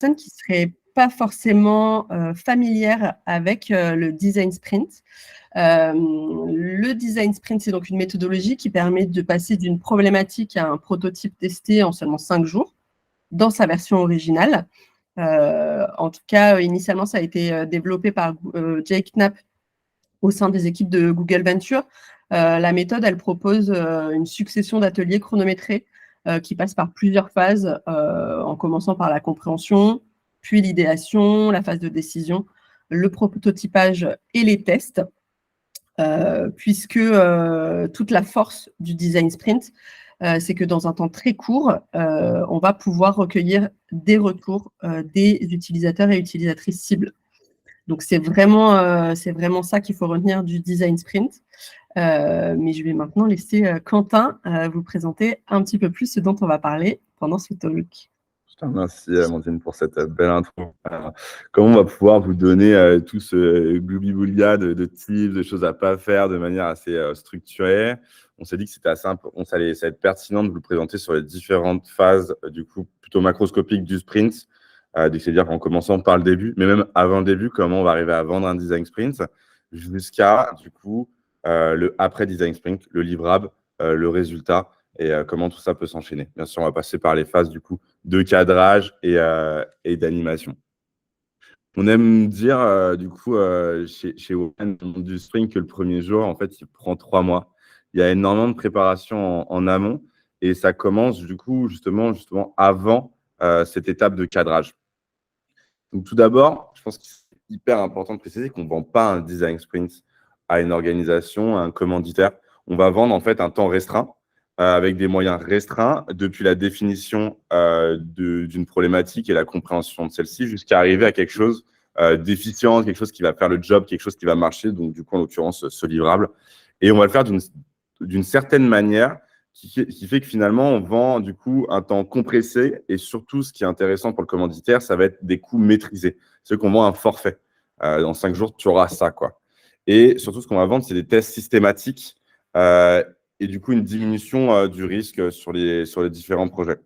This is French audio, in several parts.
personnes qui ne seraient pas forcément familières avec le design sprint. Le design sprint, c'est donc une méthodologie qui permet de passer d'une problématique à un prototype testé en seulement 5 jours dans sa version originale. En tout cas, initialement, ça a été développé par Jake Knapp au sein des équipes de Google Venture. La méthode, elle propose une succession d'ateliers chronométrés qui passent par plusieurs phases, en commençant par la compréhension, puis l'idéation, la phase de décision, le prototypage et les tests, puisque toute la force du design sprint, c'est que dans un temps très court, on va pouvoir recueillir des retours des utilisateurs et utilisatrices cibles. Donc, c'est vraiment ça qu'il faut retenir du design sprint. Mais je vais maintenant laisser Quentin vous présenter un petit peu plus ce dont on va parler pendant ce talk. Merci Amandine pour cette belle intro. Comment on va pouvoir vous donner tout ce gloubi-boulga de tips, de choses à ne pas faire de manière assez structurée. On s'est dit que c'était ça allait être pertinent de vous le présenter sur les différentes phases, du coup, plutôt macroscopiques du sprint. C'est-à-dire en commençant par le début, mais même avant le début, comment on va arriver à vendre un design sprint, jusqu'à, du coup, le après design sprint, le livrable, le résultat, et comment tout ça peut s'enchaîner. Bien sûr, on va passer par les phases, du coup, de cadrage et d'animation. On aime dire, du coup, chez Open du sprint, que le premier jour, en fait, il prend 3 mois. Il y a énormément de préparation en amont, et ça commence, du coup, justement avant cette étape de cadrage. Donc, tout d'abord, je pense que c'est hyper important de préciser qu'on ne vend pas un design sprint à une organisation, à un commanditaire. On va vendre en fait un temps restreint, avec des moyens restreints, depuis la définition d'une problématique et la compréhension de celle-ci, jusqu'à arriver à quelque chose d'efficient, quelque chose qui va faire le job, quelque chose qui va marcher, donc du coup, en l'occurrence, ce livrable. Et on va le faire d'une certaine manière qui fait que finalement, on vend du coup un temps compressé, et surtout, ce qui est intéressant pour le commanditaire, ça va être des coûts maîtrisés. C'est qu'on vend un forfait. Dans 5 jours, tu auras ça, quoi. Et surtout, ce qu'on va vendre, c'est des tests systématiques et du coup, une diminution du risque sur les différents projets.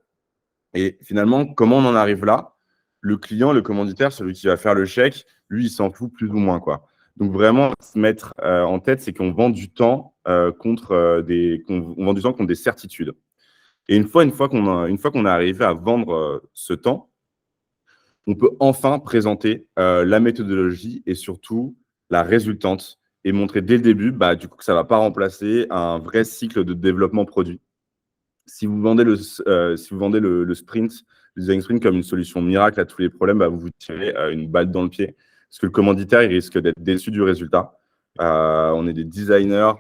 Et finalement, comment on en arrive là? Le client, le commanditaire, celui qui va faire le chèque, lui, il s'en fout plus ou moins, quoi. Donc, vraiment, se mettre en tête, c'est qu'on vend du temps contre des certitudes. Et une fois qu'on est arrivé à vendre ce temps, on peut enfin présenter la méthodologie et surtout la résultante, et montrer dès le début du coup, que ça ne va pas remplacer un vrai cycle de développement produit. Si vous vendez le sprint, le design sprint, comme une solution miracle à tous les problèmes, vous vous tirez une balle dans le pied. Parce que le commanditaire, il risque d'être déçu du résultat. On est des designers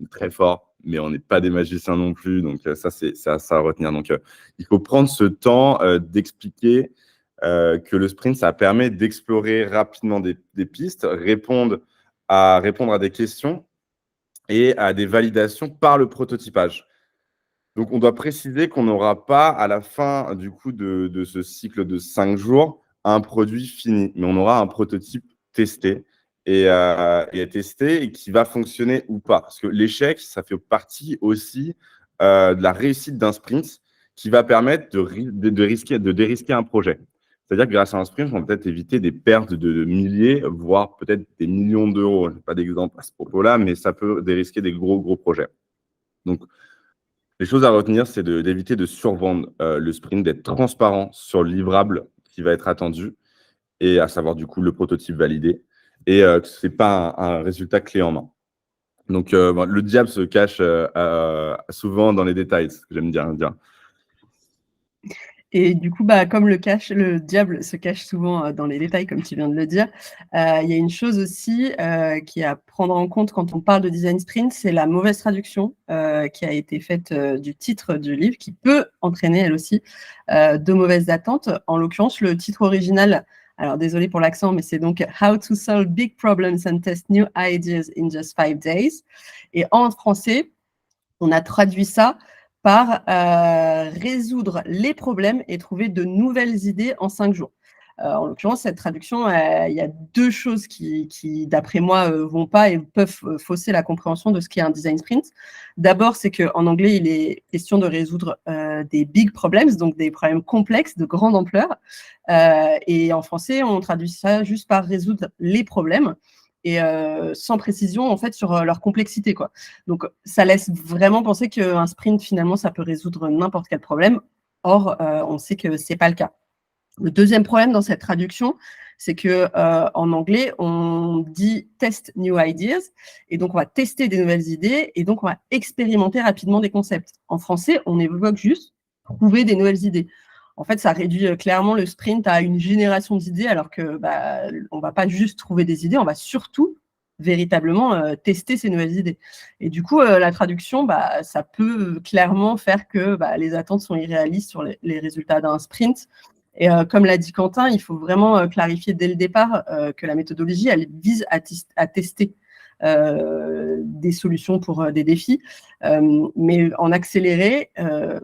très forts, mais on n'est pas des magiciens non plus. Donc, ça, c'est ça à retenir. Donc, il faut prendre ce temps d'expliquer que le sprint, ça permet d'explorer rapidement des pistes, répondre à des questions et à des validations par le prototypage. Donc, on doit préciser qu'on n'aura pas, à la fin du coup de ce cycle de 5 jours, un produit fini, mais on aura un prototype testé et testé, et qui va fonctionner ou pas. Parce que l'échec, ça fait partie aussi de la réussite d'un sprint, qui va permettre de dérisquer un projet. C'est-à-dire que grâce à un sprint, on va peut-être éviter des pertes de milliers, voire peut-être des millions d'euros. Je n'ai pas d'exemple à ce propos-là, mais ça peut dérisquer des gros projets. Donc, les choses à retenir, c'est d'éviter de survendre le sprint, d'être transparent sur le livrable qui va être attendu, et à savoir du coup le prototype validé, et que ce n'est pas un résultat clé en main. Donc, le diable se cache souvent dans les détails, c'est ce que j'aime dire. Et du coup, comme le diable se cache souvent dans les détails, comme tu viens de le dire, il y a une chose aussi qui est à prendre en compte quand on parle de design sprint, c'est la mauvaise traduction qui a été faite du titre du livre, qui peut entraîner elle aussi de mauvaises attentes. En l'occurrence, le titre original, alors désolé pour l'accent, mais c'est donc How to solve big problems and test new ideas in just 5 days. Et en français, on a traduit ça par résoudre les problèmes et trouver de nouvelles idées en 5 jours. En l'occurrence, cette traduction, il y a deux choses qui d'après moi, vont pas et peuvent fausser la compréhension de ce qu'est un design sprint. D'abord, c'est qu'en anglais, il est question de résoudre des big problems, donc des problèmes complexes de grande ampleur. Et en français, on traduit ça juste par résoudre les problèmes et sans précision en fait sur leur complexité, quoi. Donc ça laisse vraiment penser qu'un sprint finalement ça peut résoudre n'importe quel problème. Or, on sait que c'est pas le cas. Le deuxième problème dans cette traduction, c'est que en anglais, on dit test new ideas, et donc on va tester des nouvelles idées, et donc on va expérimenter rapidement des concepts. En français, on évoque juste trouver des nouvelles idées. En fait, ça réduit clairement le sprint à une génération d'idées, alors que on va pas juste trouver des idées, on va surtout véritablement tester ces nouvelles idées. Et du coup, la traduction, ça peut clairement faire que les attentes sont irréalistes sur les résultats d'un sprint. Et comme l'a dit Quentin, il faut vraiment clarifier dès le départ que la méthodologie, elle vise à tester des solutions pour des défis, mais en accéléré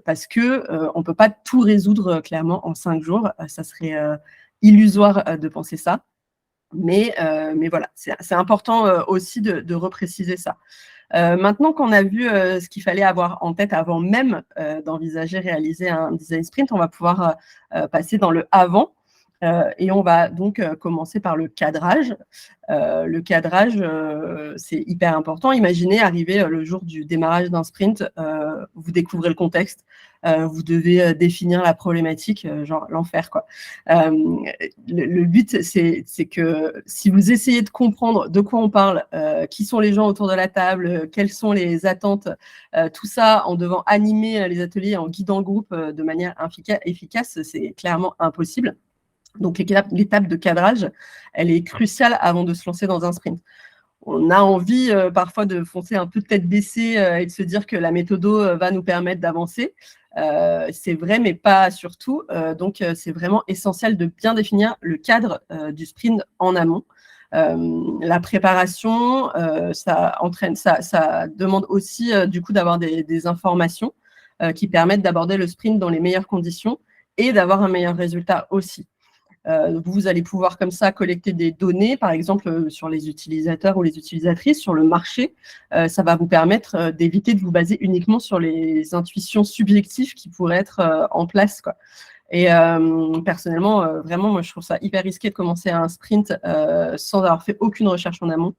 parce que on peut pas tout résoudre clairement en 5 jours. Ça serait illusoire de penser ça. Mais voilà, c'est important aussi de repréciser ça. Maintenant qu'on a vu ce qu'il fallait avoir en tête avant même d'envisager réaliser un design sprint, on va pouvoir passer dans le avant. Et on va donc commencer par le cadrage. Le cadrage, c'est hyper important. Imaginez arriver le jour du démarrage d'un sprint, vous découvrez le contexte, vous devez définir la problématique, genre l'enfer, quoi. Le but, c'est que si vous essayez de comprendre de quoi on parle, qui sont les gens autour de la table, quelles sont les attentes, tout ça en devant animer les ateliers, en guidant le groupe de manière efficace, c'est clairement impossible. Donc, l'étape de cadrage, elle est cruciale avant de se lancer dans un sprint. On a envie parfois de foncer un peu tête baissée et de se dire que la méthode va nous permettre d'avancer. C'est vrai, mais pas surtout. Donc, c'est vraiment essentiel de bien définir le cadre du sprint en amont. La préparation, ça demande aussi du coup d'avoir des informations qui permettent d'aborder le sprint dans les meilleures conditions et d'avoir un meilleur résultat aussi. Vous allez pouvoir comme ça collecter des données, par exemple sur les utilisateurs ou les utilisatrices, sur le marché. Ça va vous permettre d'éviter de vous baser uniquement sur les intuitions subjectives qui pourraient être en place, quoi. Et personnellement, vraiment, moi, je trouve ça hyper risqué de commencer un sprint sans avoir fait aucune recherche en amont,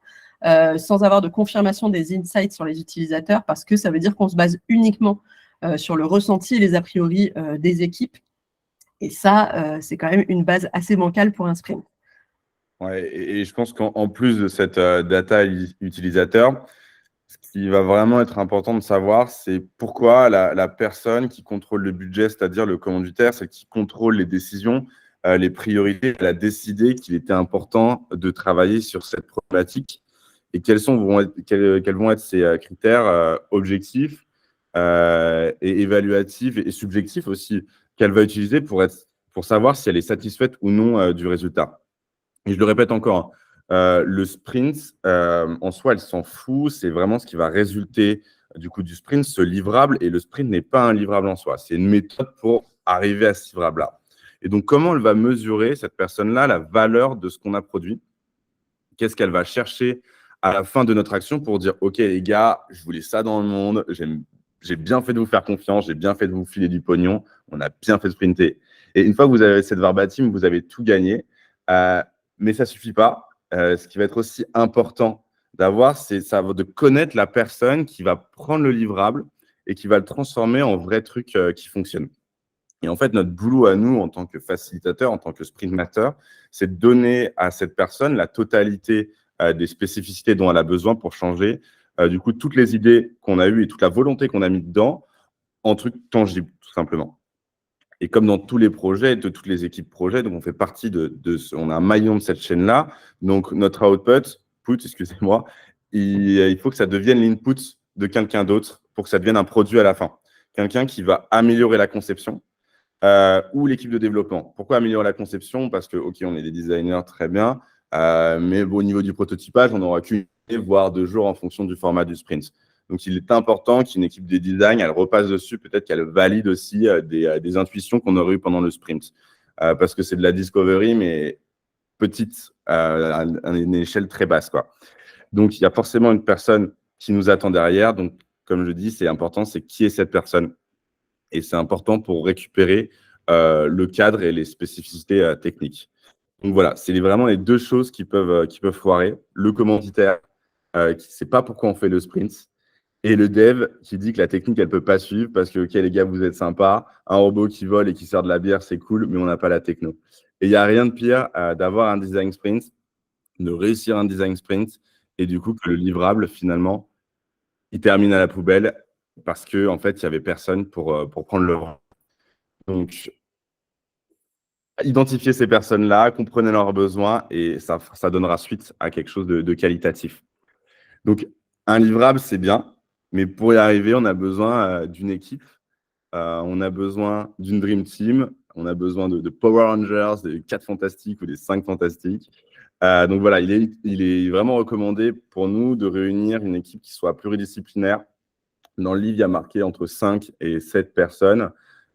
sans avoir de confirmation des insights sur les utilisateurs, parce que ça veut dire qu'on se base uniquement sur le ressenti et les a priori des équipes. Et ça, c'est quand même une base assez bancale pour un sprint. Ouais, et je pense qu'en plus de cette data utilisateur, ce qui va vraiment être important de savoir, c'est pourquoi la personne qui contrôle le budget, c'est-à-dire le commanditaire, celle qui contrôle les décisions, les priorités, elle a décidé qu'il était important de travailler sur cette problématique et quels vont être ces critères objectifs et évaluatifs et subjectifs aussi qu'elle va utiliser pour savoir si elle est satisfaite ou non du résultat. Et je le répète encore, le sprint, en soi, elle s'en fout. C'est vraiment ce qui va résulter du coup du sprint, ce livrable. Et le sprint n'est pas un livrable en soi. C'est une méthode pour arriver à ce livrable-là. Et donc, comment elle va mesurer, cette personne-là, la valeur de ce qu'on a produit? Qu'est-ce qu'elle va chercher à la fin de notre action pour dire « Ok, les gars, je voulais ça dans le monde. J'ai bien fait de vous faire confiance. J'ai bien fait de vous filer du pognon. On a bien fait de sprinter. » Et une fois que vous avez cette verbatim, vous avez tout gagné. Mais ça ne suffit pas. Ce qui va être aussi important d'avoir, c'est de connaître la personne qui va prendre le livrable et qui va le transformer en vrai truc qui fonctionne. Et en fait, notre boulot à nous, en tant que facilitateur, en tant que sprint master, c'est de donner à cette personne la totalité des spécificités dont elle a besoin pour changer, du coup, toutes les idées qu'on a eues et toute la volonté qu'on a mis dedans en trucs tangibles, tout simplement. Et comme dans tous les projets, de toutes les équipes projets, donc on fait partie on a un maillon de cette chaîne-là. Donc notre excusez-moi, il faut que ça devienne l'input de quelqu'un d'autre pour que ça devienne un produit à la fin. Quelqu'un qui va améliorer la conception ou l'équipe de développement. Pourquoi améliorer la conception? Parce que, ok, on est des designers, très bien, mais bon, au niveau du prototypage, on n'aura qu'une voire 2 jours en fonction du format du sprint. Donc, il est important qu'une équipe de design, elle repasse dessus, peut-être qu'elle valide aussi des intuitions qu'on aurait eues pendant le sprint. parce que c'est de la discovery, mais petite, à une échelle très basse, quoi. Donc, il y a forcément une personne qui nous attend derrière. Donc, comme je dis, c'est important, c'est qui est cette personne. Et c'est important pour récupérer le cadre et les spécificités techniques. Donc voilà, c'est vraiment les deux choses qui peuvent foirer. Le commanditaire qui ne sait pas pourquoi on fait le sprint et le dev qui dit que la technique, elle ne peut pas suivre parce que, OK, les gars, vous êtes sympas, un robot qui vole et qui sert de la bière, c'est cool, mais on n'a pas la techno. Et il n'y a rien de pire d'avoir un design sprint, de réussir un design sprint et du coup que le livrable, finalement, il termine à la poubelle parce qu'en fait, il n'y avait personne pour prendre le rang. Donc, identifier ces personnes-là, comprenez leurs besoins et ça donnera suite à quelque chose de qualitatif. Donc, un livrable, c'est bien, mais pour y arriver, on a besoin d'une équipe, on a besoin d'une Dream Team, on a besoin de Power Rangers, des 4 fantastiques ou des 5 fantastiques. Donc voilà, il est vraiment recommandé pour nous de réunir une équipe qui soit pluridisciplinaire. Dans le livre, il y a marqué entre 5 et 7 personnes.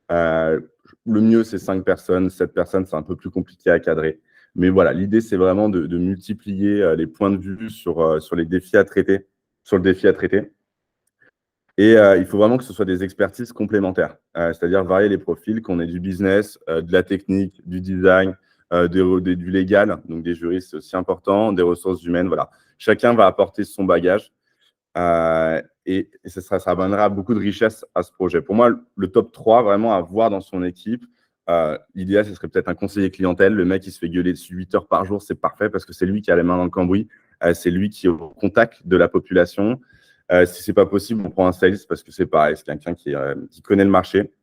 Le mieux, c'est 5 personnes. 7 personnes, c'est un peu plus compliqué à cadrer. Mais voilà, l'idée, c'est vraiment de multiplier les points de vue sur les défis à traiter, sur le défi à traiter. Et il faut vraiment que ce soit des expertises complémentaires, c'est-à-dire varier les profils, qu'on ait du business, de la technique, du design, du légal, donc des juristes, c'est aussi important, des ressources humaines, voilà. Chacun va apporter son bagage et ça amènera beaucoup de richesse à ce projet. Pour moi, le top 3, vraiment à voir dans son équipe, l'idéal, ce serait peut-être un conseiller clientèle. Le mec, il se fait gueuler dessus 8 heures par jour, c'est parfait parce que c'est lui qui a les mains dans le cambouis, c'est lui qui est au contact de la population. Si ce n'est pas possible, on prend un sales parce que c'est pareil, c'est quelqu'un qui connaît le marché.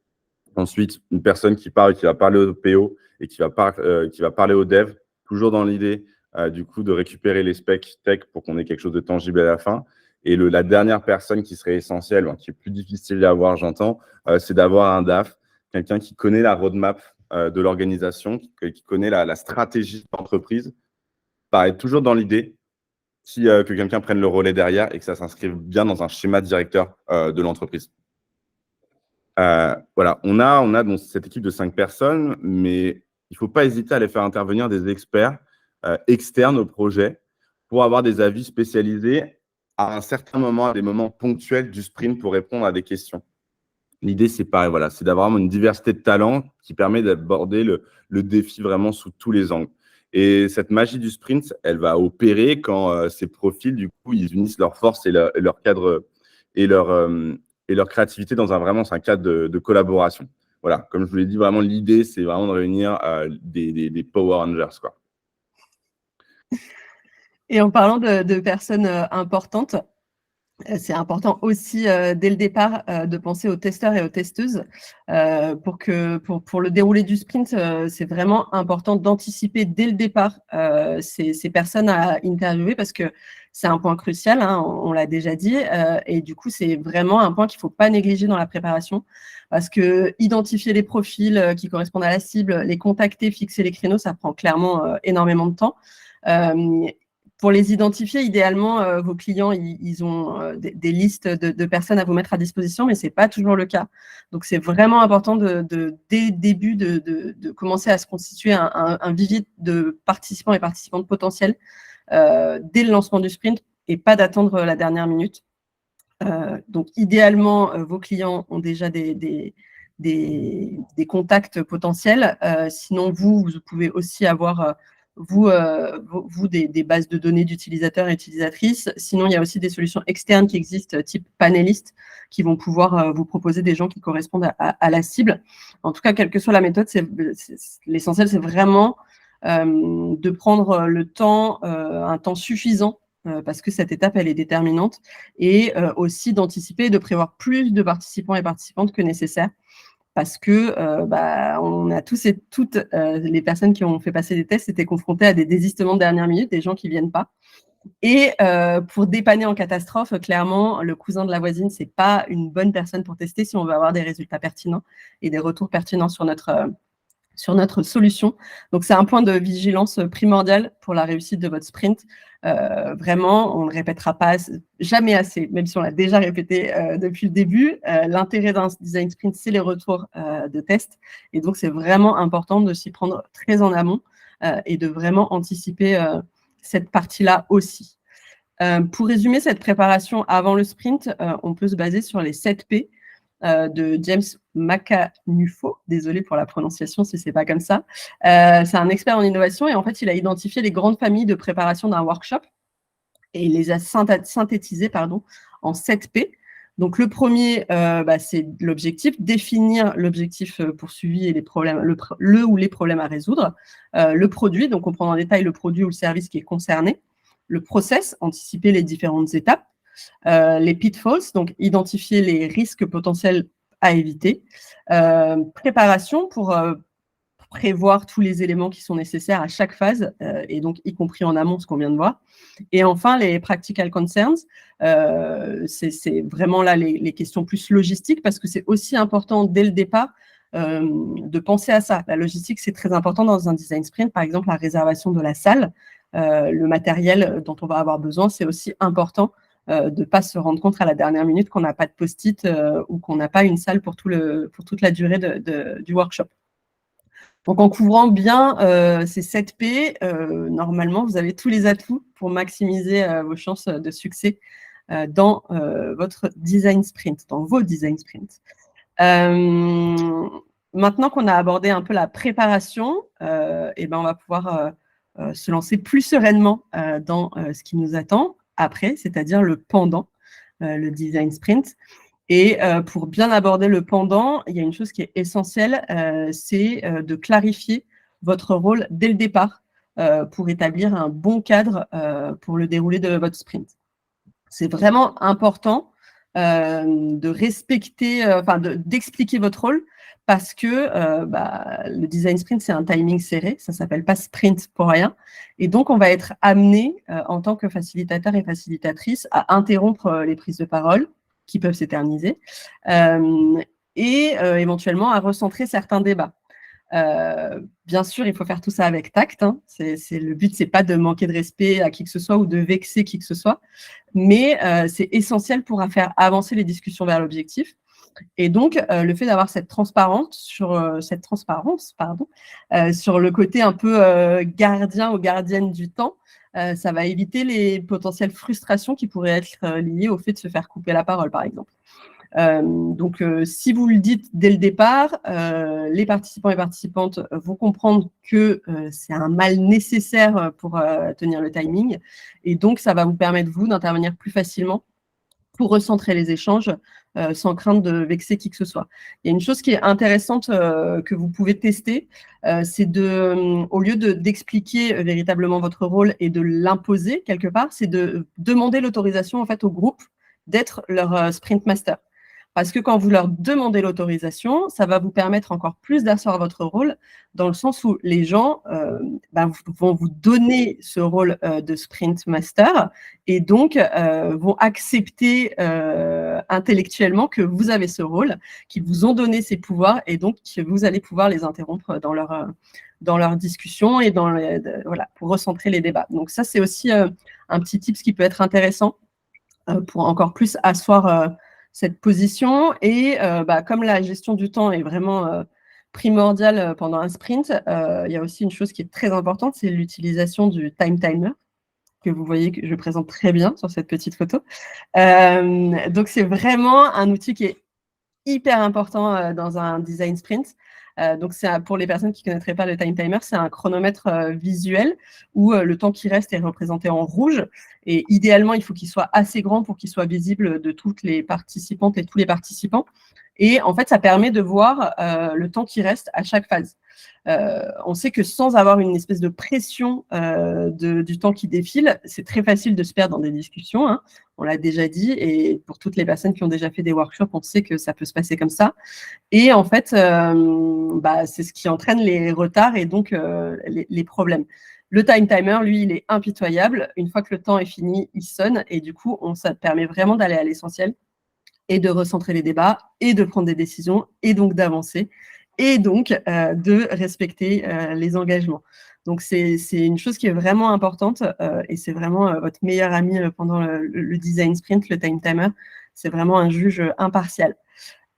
Ensuite, une personne qui parle, qui va parler au PO et qui va parler au dev, toujours dans l'idée du coup de récupérer les specs tech pour qu'on ait quelque chose de tangible à la fin. Et la dernière personne qui serait essentielle, qui est plus difficile à avoir, j'entends, c'est d'avoir un DAF, quelqu'un qui connaît la roadmap de l'organisation, qui connaît la stratégie d'entreprise. Pareil, toujours dans l'idée que quelqu'un prenne le relais derrière et que ça s'inscrive bien dans un schéma directeur de l'entreprise. Voilà, on a donc cette équipe de 5 personnes, mais il ne faut pas hésiter à aller faire intervenir des experts externes au projet pour avoir des avis spécialisés à un certain moment, à des moments ponctuels du sprint pour répondre à des questions. L'idée, c'est pareil, voilà, c'est d'avoir vraiment une diversité de talents qui permet d'aborder le défi vraiment sous tous les angles. Et cette magie du sprint, elle va opérer quand ces profils, du coup, ils unissent leurs forces et leur cadre et leur créativité dans un cadre de collaboration. Voilà, comme je vous l'ai dit, vraiment, l'idée, c'est vraiment de réunir des Power Rangers, quoi. Et en parlant de personnes importantes, c'est important aussi dès le départ de penser aux testeurs et aux testeuses pour le déroulé du sprint. C'est vraiment important d'anticiper dès le départ ces personnes à interviewer parce que c'est un point crucial, hein, on l'a déjà dit, et du coup, c'est vraiment un point qu'il ne faut pas négliger dans la préparation parce que identifier les profils qui correspondent à la cible, les contacter, fixer les créneaux, ça prend clairement énormément de temps. Pour les identifier, idéalement, vos clients, ils ont des listes de personnes à vous mettre à disposition, mais ce n'est pas toujours le cas. Donc, c'est vraiment important dès le début de commencer à se constituer un vivier de participants et participantes potentiels dès le lancement du sprint et pas d'attendre la dernière minute. Donc, idéalement, vos clients ont déjà des contacts potentiels. Sinon, vous pouvez aussi avoir des bases de données d'utilisateurs et utilisatrices. Sinon, il y a aussi des solutions externes qui existent, type Panelist, qui vont pouvoir vous proposer des gens qui correspondent à la cible. En tout cas, quelle que soit la méthode, l'essentiel, c'est vraiment de prendre le temps, un temps suffisant, parce que cette étape, elle est déterminante, et aussi d'anticiper et de prévoir plus de participants et participantes que nécessaire. Parce que on a tous et toutes les personnes qui ont fait passer des tests étaient confrontées à des désistements de dernière minute, des gens qui ne viennent pas. Et pour dépanner en catastrophe, clairement, le cousin de la voisine, ce n'est pas une bonne personne pour tester si on veut avoir des résultats pertinents et des retours pertinents sur notre sur notre solution. Donc, c'est un point de vigilance primordial pour la réussite de votre sprint. Vraiment, on ne répétera pas jamais assez, même si on l'a déjà répété depuis le début. L'intérêt d'un design sprint, c'est les retours de test. Et donc, c'est vraiment important de s'y prendre très en amont et de vraiment anticiper cette partie-là aussi. Pour résumer cette préparation avant le sprint, on peut se baser sur les 7 P de James Macanufo. Désolée pour la prononciation si ce n'est pas comme ça. C'est un expert en innovation et en fait, il a identifié les grandes familles de préparation d'un workshop et il les a synthétisées en 7 P. Donc, le premier, c'est l'objectif, définir l'objectif poursuivi et les problèmes, le ou les problèmes à résoudre. Le produit, donc comprendre en détail le produit ou le service qui est concerné. Le process, anticiper les différentes étapes. Les pitfalls, donc identifier les risques potentiels à éviter. Préparation pour prévoir tous les éléments qui sont nécessaires à chaque phase, et donc y compris en amont, ce qu'on vient de voir. Et enfin, les practical concerns, c'est vraiment là les questions plus logistiques, parce que c'est aussi important dès le départ de penser à ça. La logistique, c'est très important dans un design sprint. Par exemple, la réservation de la salle, le matériel dont on va avoir besoin, c'est aussi important de ne pas se rendre compte à la dernière minute qu'on n'a pas de post-it ou qu'on n'a pas une salle pour toute la durée du workshop. Donc, en couvrant bien ces 7 P, normalement, vous avez tous les atouts pour maximiser vos chances de succès dans votre design sprint, dans vos design sprints. Maintenant qu'on a abordé un peu la préparation, on va pouvoir se lancer plus sereinement dans ce qui nous attend après, c'est-à-dire le pendant, le design sprint. Et pour bien aborder le pendant, il y a une chose qui est essentielle, c'est de clarifier votre rôle dès le départ pour établir un bon cadre pour le déroulé de votre sprint. C'est vraiment important de respecter, d'expliquer votre rôle, parce que le design sprint, c'est un timing serré, ça ne s'appelle pas sprint pour rien. Et donc, on va être amené, en tant que facilitateur et facilitatrice, à interrompre les prises de parole qui peuvent s'éterniser, et éventuellement à recentrer certains débats. Bien sûr, il faut faire tout ça avec tact. Hein. Le but, c'est pas de manquer de respect à qui que ce soit ou de vexer qui que ce soit, mais c'est essentiel pour faire avancer les discussions vers l'objectif. Et donc, le fait d'avoir cette transparence sur le côté un peu gardien ou gardienne du temps, ça va éviter les potentielles frustrations qui pourraient être liées au fait de se faire couper la parole, par exemple. Donc, si vous le dites dès le départ, les participants et participantes vont comprendre que c'est un mal nécessaire pour tenir le timing. Et donc, ça va vous permettre, vous, d'intervenir plus facilement pour recentrer les échanges sans crainte de vexer qui que ce soit. Il y a une chose qui est intéressante que vous pouvez tester, c'est au lieu d'expliquer véritablement votre rôle et de l'imposer quelque part, c'est de demander l'autorisation en fait au groupe d'être leur sprint master. Parce que quand vous leur demandez l'autorisation, ça va vous permettre encore plus d'asseoir votre rôle, dans le sens où les gens vont vous donner ce rôle de sprint master et donc vont accepter intellectuellement que vous avez ce rôle, qu'ils vous ont donné ces pouvoirs et donc que vous allez pouvoir les interrompre dans leur discussion et pour recentrer les débats. Donc ça, c'est aussi un petit tip qui peut être intéressant pour encore plus asseoir cette position. Et comme la gestion du temps est vraiment primordiale pendant un sprint, il y a aussi une chose qui est très importante, c'est l'utilisation du time timer, que vous voyez que je présente très bien sur cette petite photo. Donc, c'est vraiment un outil qui est hyper important dans un design sprint. Donc, pour les personnes qui ne connaîtraient pas le time timer, c'est un chronomètre visuel où le temps qui reste est représenté en rouge. Et idéalement, il faut qu'il soit assez grand pour qu'il soit visible de toutes les participantes et tous les participants. Et en fait, ça permet de voir le temps qui reste à chaque phase. On sait que sans avoir une espèce de pression du temps qui défile, c'est très facile de se perdre dans des discussions, hein. On l'a déjà dit, et pour toutes les personnes qui ont déjà fait des workshops, on sait que ça peut se passer comme ça. Et en fait, c'est ce qui entraîne les retards et donc les problèmes. Le time timer, lui, il est impitoyable. Une fois que le temps est fini, il sonne, et du coup, ça permet vraiment d'aller à l'essentiel et de recentrer les débats et de prendre des décisions et donc d'avancer. et donc de respecter les engagements. Donc, c'est une chose qui est vraiment importante et c'est vraiment votre meilleur ami pendant le design sprint, le time timer. C'est vraiment un juge impartial.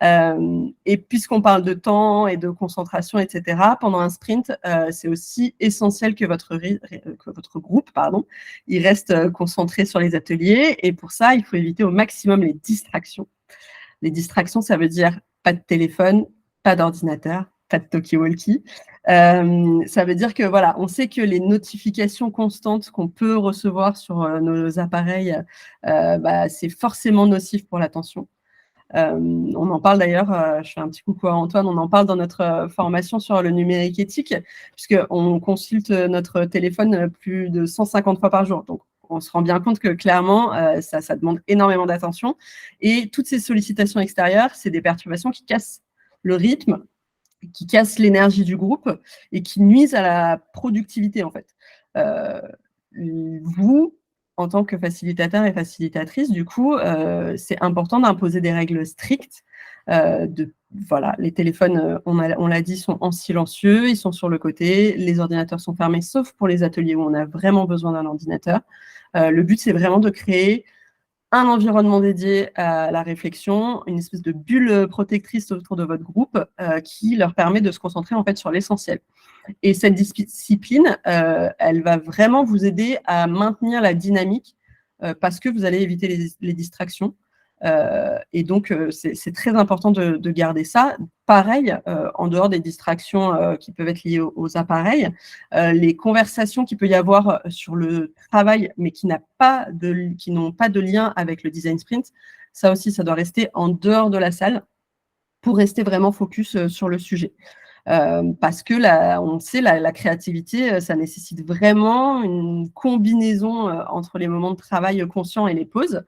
Et puisqu'on parle de temps et de concentration, etc., pendant un sprint, c'est aussi essentiel que votre groupe, il reste concentré sur les ateliers. Et pour ça, il faut éviter au maximum les distractions. Les distractions, ça veut dire pas de téléphone, pas d'ordinateur, pas de talkie-walkie. Ça veut dire que voilà, on sait que les notifications constantes qu'on peut recevoir sur nos appareils, c'est forcément nocif pour l'attention. On en parle d'ailleurs, je fais un petit coucou à Antoine, on en parle dans notre formation sur le numérique éthique, puisqu'on consulte notre téléphone plus de 150 fois par jour. Donc, on se rend bien compte que clairement, ça demande énormément d'attention. Et toutes ces sollicitations extérieures, c'est des perturbations qui cassent le rythme, qui cassent l'énergie du groupe et qui nuisent à la productivité, en fait. Vous, en tant que facilitateur et facilitatrice, du coup, c'est important d'imposer des règles strictes. Voilà, les téléphones, on l'a dit, sont en silencieux, ils sont sur le côté, les ordinateurs sont fermés, sauf pour les ateliers où on a vraiment besoin d'un ordinateur. Le but, c'est vraiment de créer un environnement dédié à la réflexion, une espèce de bulle protectrice autour de votre groupe qui leur permet de se concentrer en fait sur l'essentiel. Et cette discipline, elle va vraiment vous aider à maintenir la dynamique parce que vous allez éviter les distractions. Et donc, c'est très important de garder ça. Pareil, en dehors des distractions qui peuvent être liées aux appareils, les conversations qu'il peut y avoir sur le travail, mais qui n'ont pas de lien avec le design sprint, ça aussi, ça doit rester en dehors de la salle pour rester vraiment focus sur le sujet. Parce que on sait, la créativité, ça nécessite vraiment une combinaison entre les moments de travail conscients et les pauses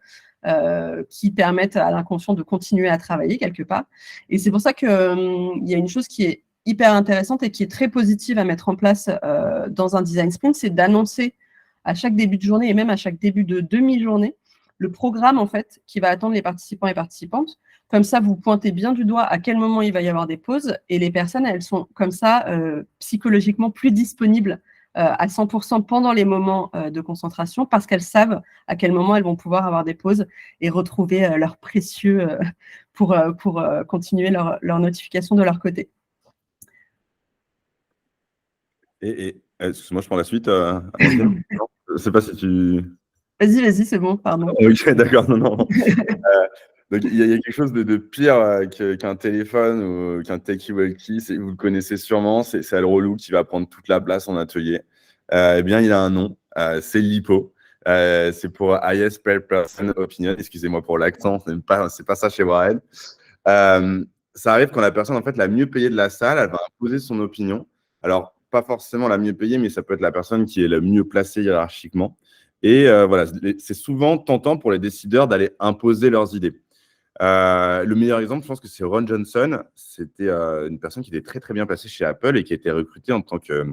qui permettent à l'inconscient de continuer à travailler quelque part. Et c'est pour ça qu'il y a une chose qui est hyper intéressante et qui est très positive à mettre en place dans un design sprint, c'est d'annoncer à chaque début de journée et même à chaque début de demi-journée le programme en fait qui va attendre les participants et participantes. Comme ça, vous pointez bien du doigt à quel moment il va y avoir des pauses et les personnes, elles sont comme ça psychologiquement plus disponibles à 100% pendant les moments de concentration parce qu'elles savent à quel moment elles vont pouvoir avoir des pauses et retrouver leur précieux pour continuer leur notification de leur côté. Excuse-moi, je prends la suite. Je ne sais pas si tu… Vas-y, c'est bon, pardon. Ok, d'accord, non. Donc, il y a quelque chose de pire qu'un téléphone ou qu'un talkie-walkie. Vous le connaissez sûrement, c'est le relou qui va prendre toute la place en atelier. Eh bien, il a un nom, c'est l'hypo. C'est pour Highest Paid Person Opinion. Excusez-moi pour l'accent, c'est pas ça chez Warren. Ça arrive quand la personne en fait la mieux payée de la salle, elle va imposer son opinion. Alors, pas forcément la mieux payée, mais ça peut être la personne qui est le mieux placée hiérarchiquement. Et voilà, c'est souvent tentant pour les décideurs d'aller imposer leurs idées. Le meilleur exemple, je pense que c'est Ron Johnson. C'était une personne qui était très, très bien placée chez Apple et qui a été recrutée en tant que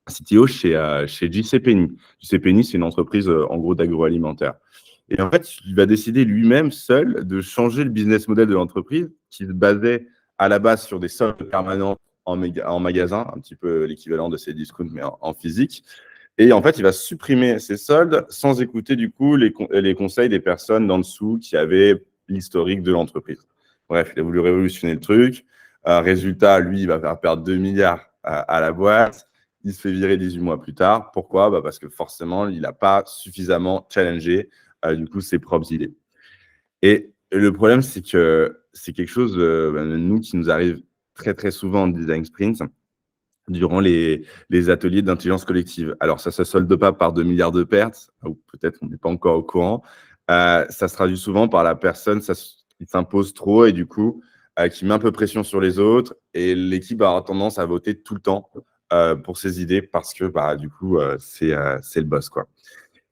CTO chez JCPenney. JCPenney, c'est une entreprise en gros d'agroalimentaire. Et en fait, il va décider lui-même seul de changer le business model de l'entreprise qui se basait à la base sur des soldes permanents en magasin, un petit peu l'équivalent de ces discounts, mais en physique. Et en fait, il va supprimer ces soldes sans écouter du coup les conseils des personnes d'en dessous qui avaient l'historique de l'entreprise. Bref, il a voulu révolutionner le truc. Résultat, lui, il va faire perdre 2 milliards à la boîte. Il se fait virer 18 mois plus tard. Pourquoi ? Parce que forcément, il n'a pas suffisamment challengé du coup ses propres idées. Et le problème, c'est que c'est quelque chose, nous, qui nous arrive très, très souvent en design sprint, durant les ateliers d'intelligence collective. Alors, ça ne se solde pas par 2 milliards de pertes, ou peut-être on n'est pas encore au courant. Ça se traduit souvent par la personne qui s'impose trop et du coup, qui met un peu pression sur les autres. Et l'équipe a tendance à voter tout le temps pour ses idées parce que, du coup, c'est le boss, quoi.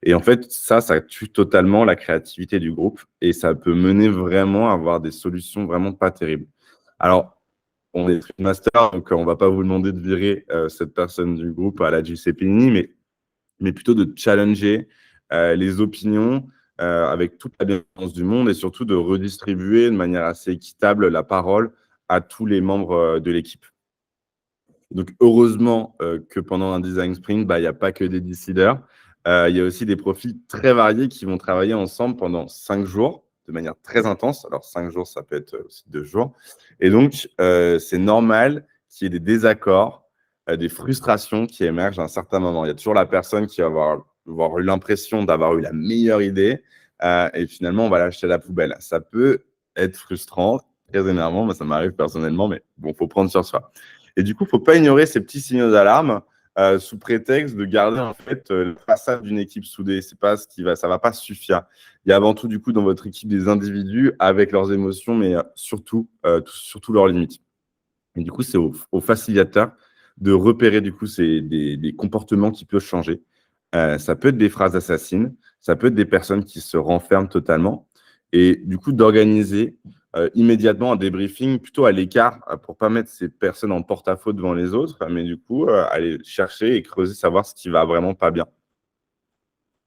Et en fait, ça tue totalement la créativité du groupe et ça peut mener vraiment à avoir des solutions vraiment pas terribles. Alors, on est master, donc on ne va pas vous demander de virer cette personne du groupe à la JCPenney, mais plutôt de challenger les opinions avec toute la bienveillance du monde et surtout de redistribuer de manière assez équitable la parole à tous les membres de l'équipe. Donc, heureusement que pendant un design sprint, il n'y a pas que des décideurs. Il y a aussi des profils très variés qui vont travailler ensemble pendant 5 jours de manière très intense. Alors, 5 jours, ça peut être aussi 2 jours. Et donc, c'est normal qu'il y ait des désaccords, des frustrations qui émergent à un certain moment. Il y a toujours la personne qui va avoir eu l'impression d'avoir eu la meilleure idée et finalement, on va l'acheter à la poubelle. Ça peut être frustrant, très énervant. Moi, ça m'arrive personnellement, mais bon, il faut prendre sur soi. Et du coup, il ne faut pas ignorer ces petits signaux d'alarme sous prétexte de garder en fait la façade d'une équipe soudée. C'est pas ce qui va, ça ne va pas suffire. Il y a avant tout du coup dans votre équipe des individus avec leurs émotions, mais surtout leurs limites. Et du coup, c'est au facilitateur de repérer du coup des comportements qui peuvent changer. Ça peut être des phrases assassines, ça peut être des personnes qui se renferment totalement, et du coup d'organiser immédiatement un débriefing plutôt à l'écart pour ne pas mettre ces personnes en porte-à-faux devant les autres, mais du coup aller chercher et creuser, savoir ce qui va vraiment pas bien.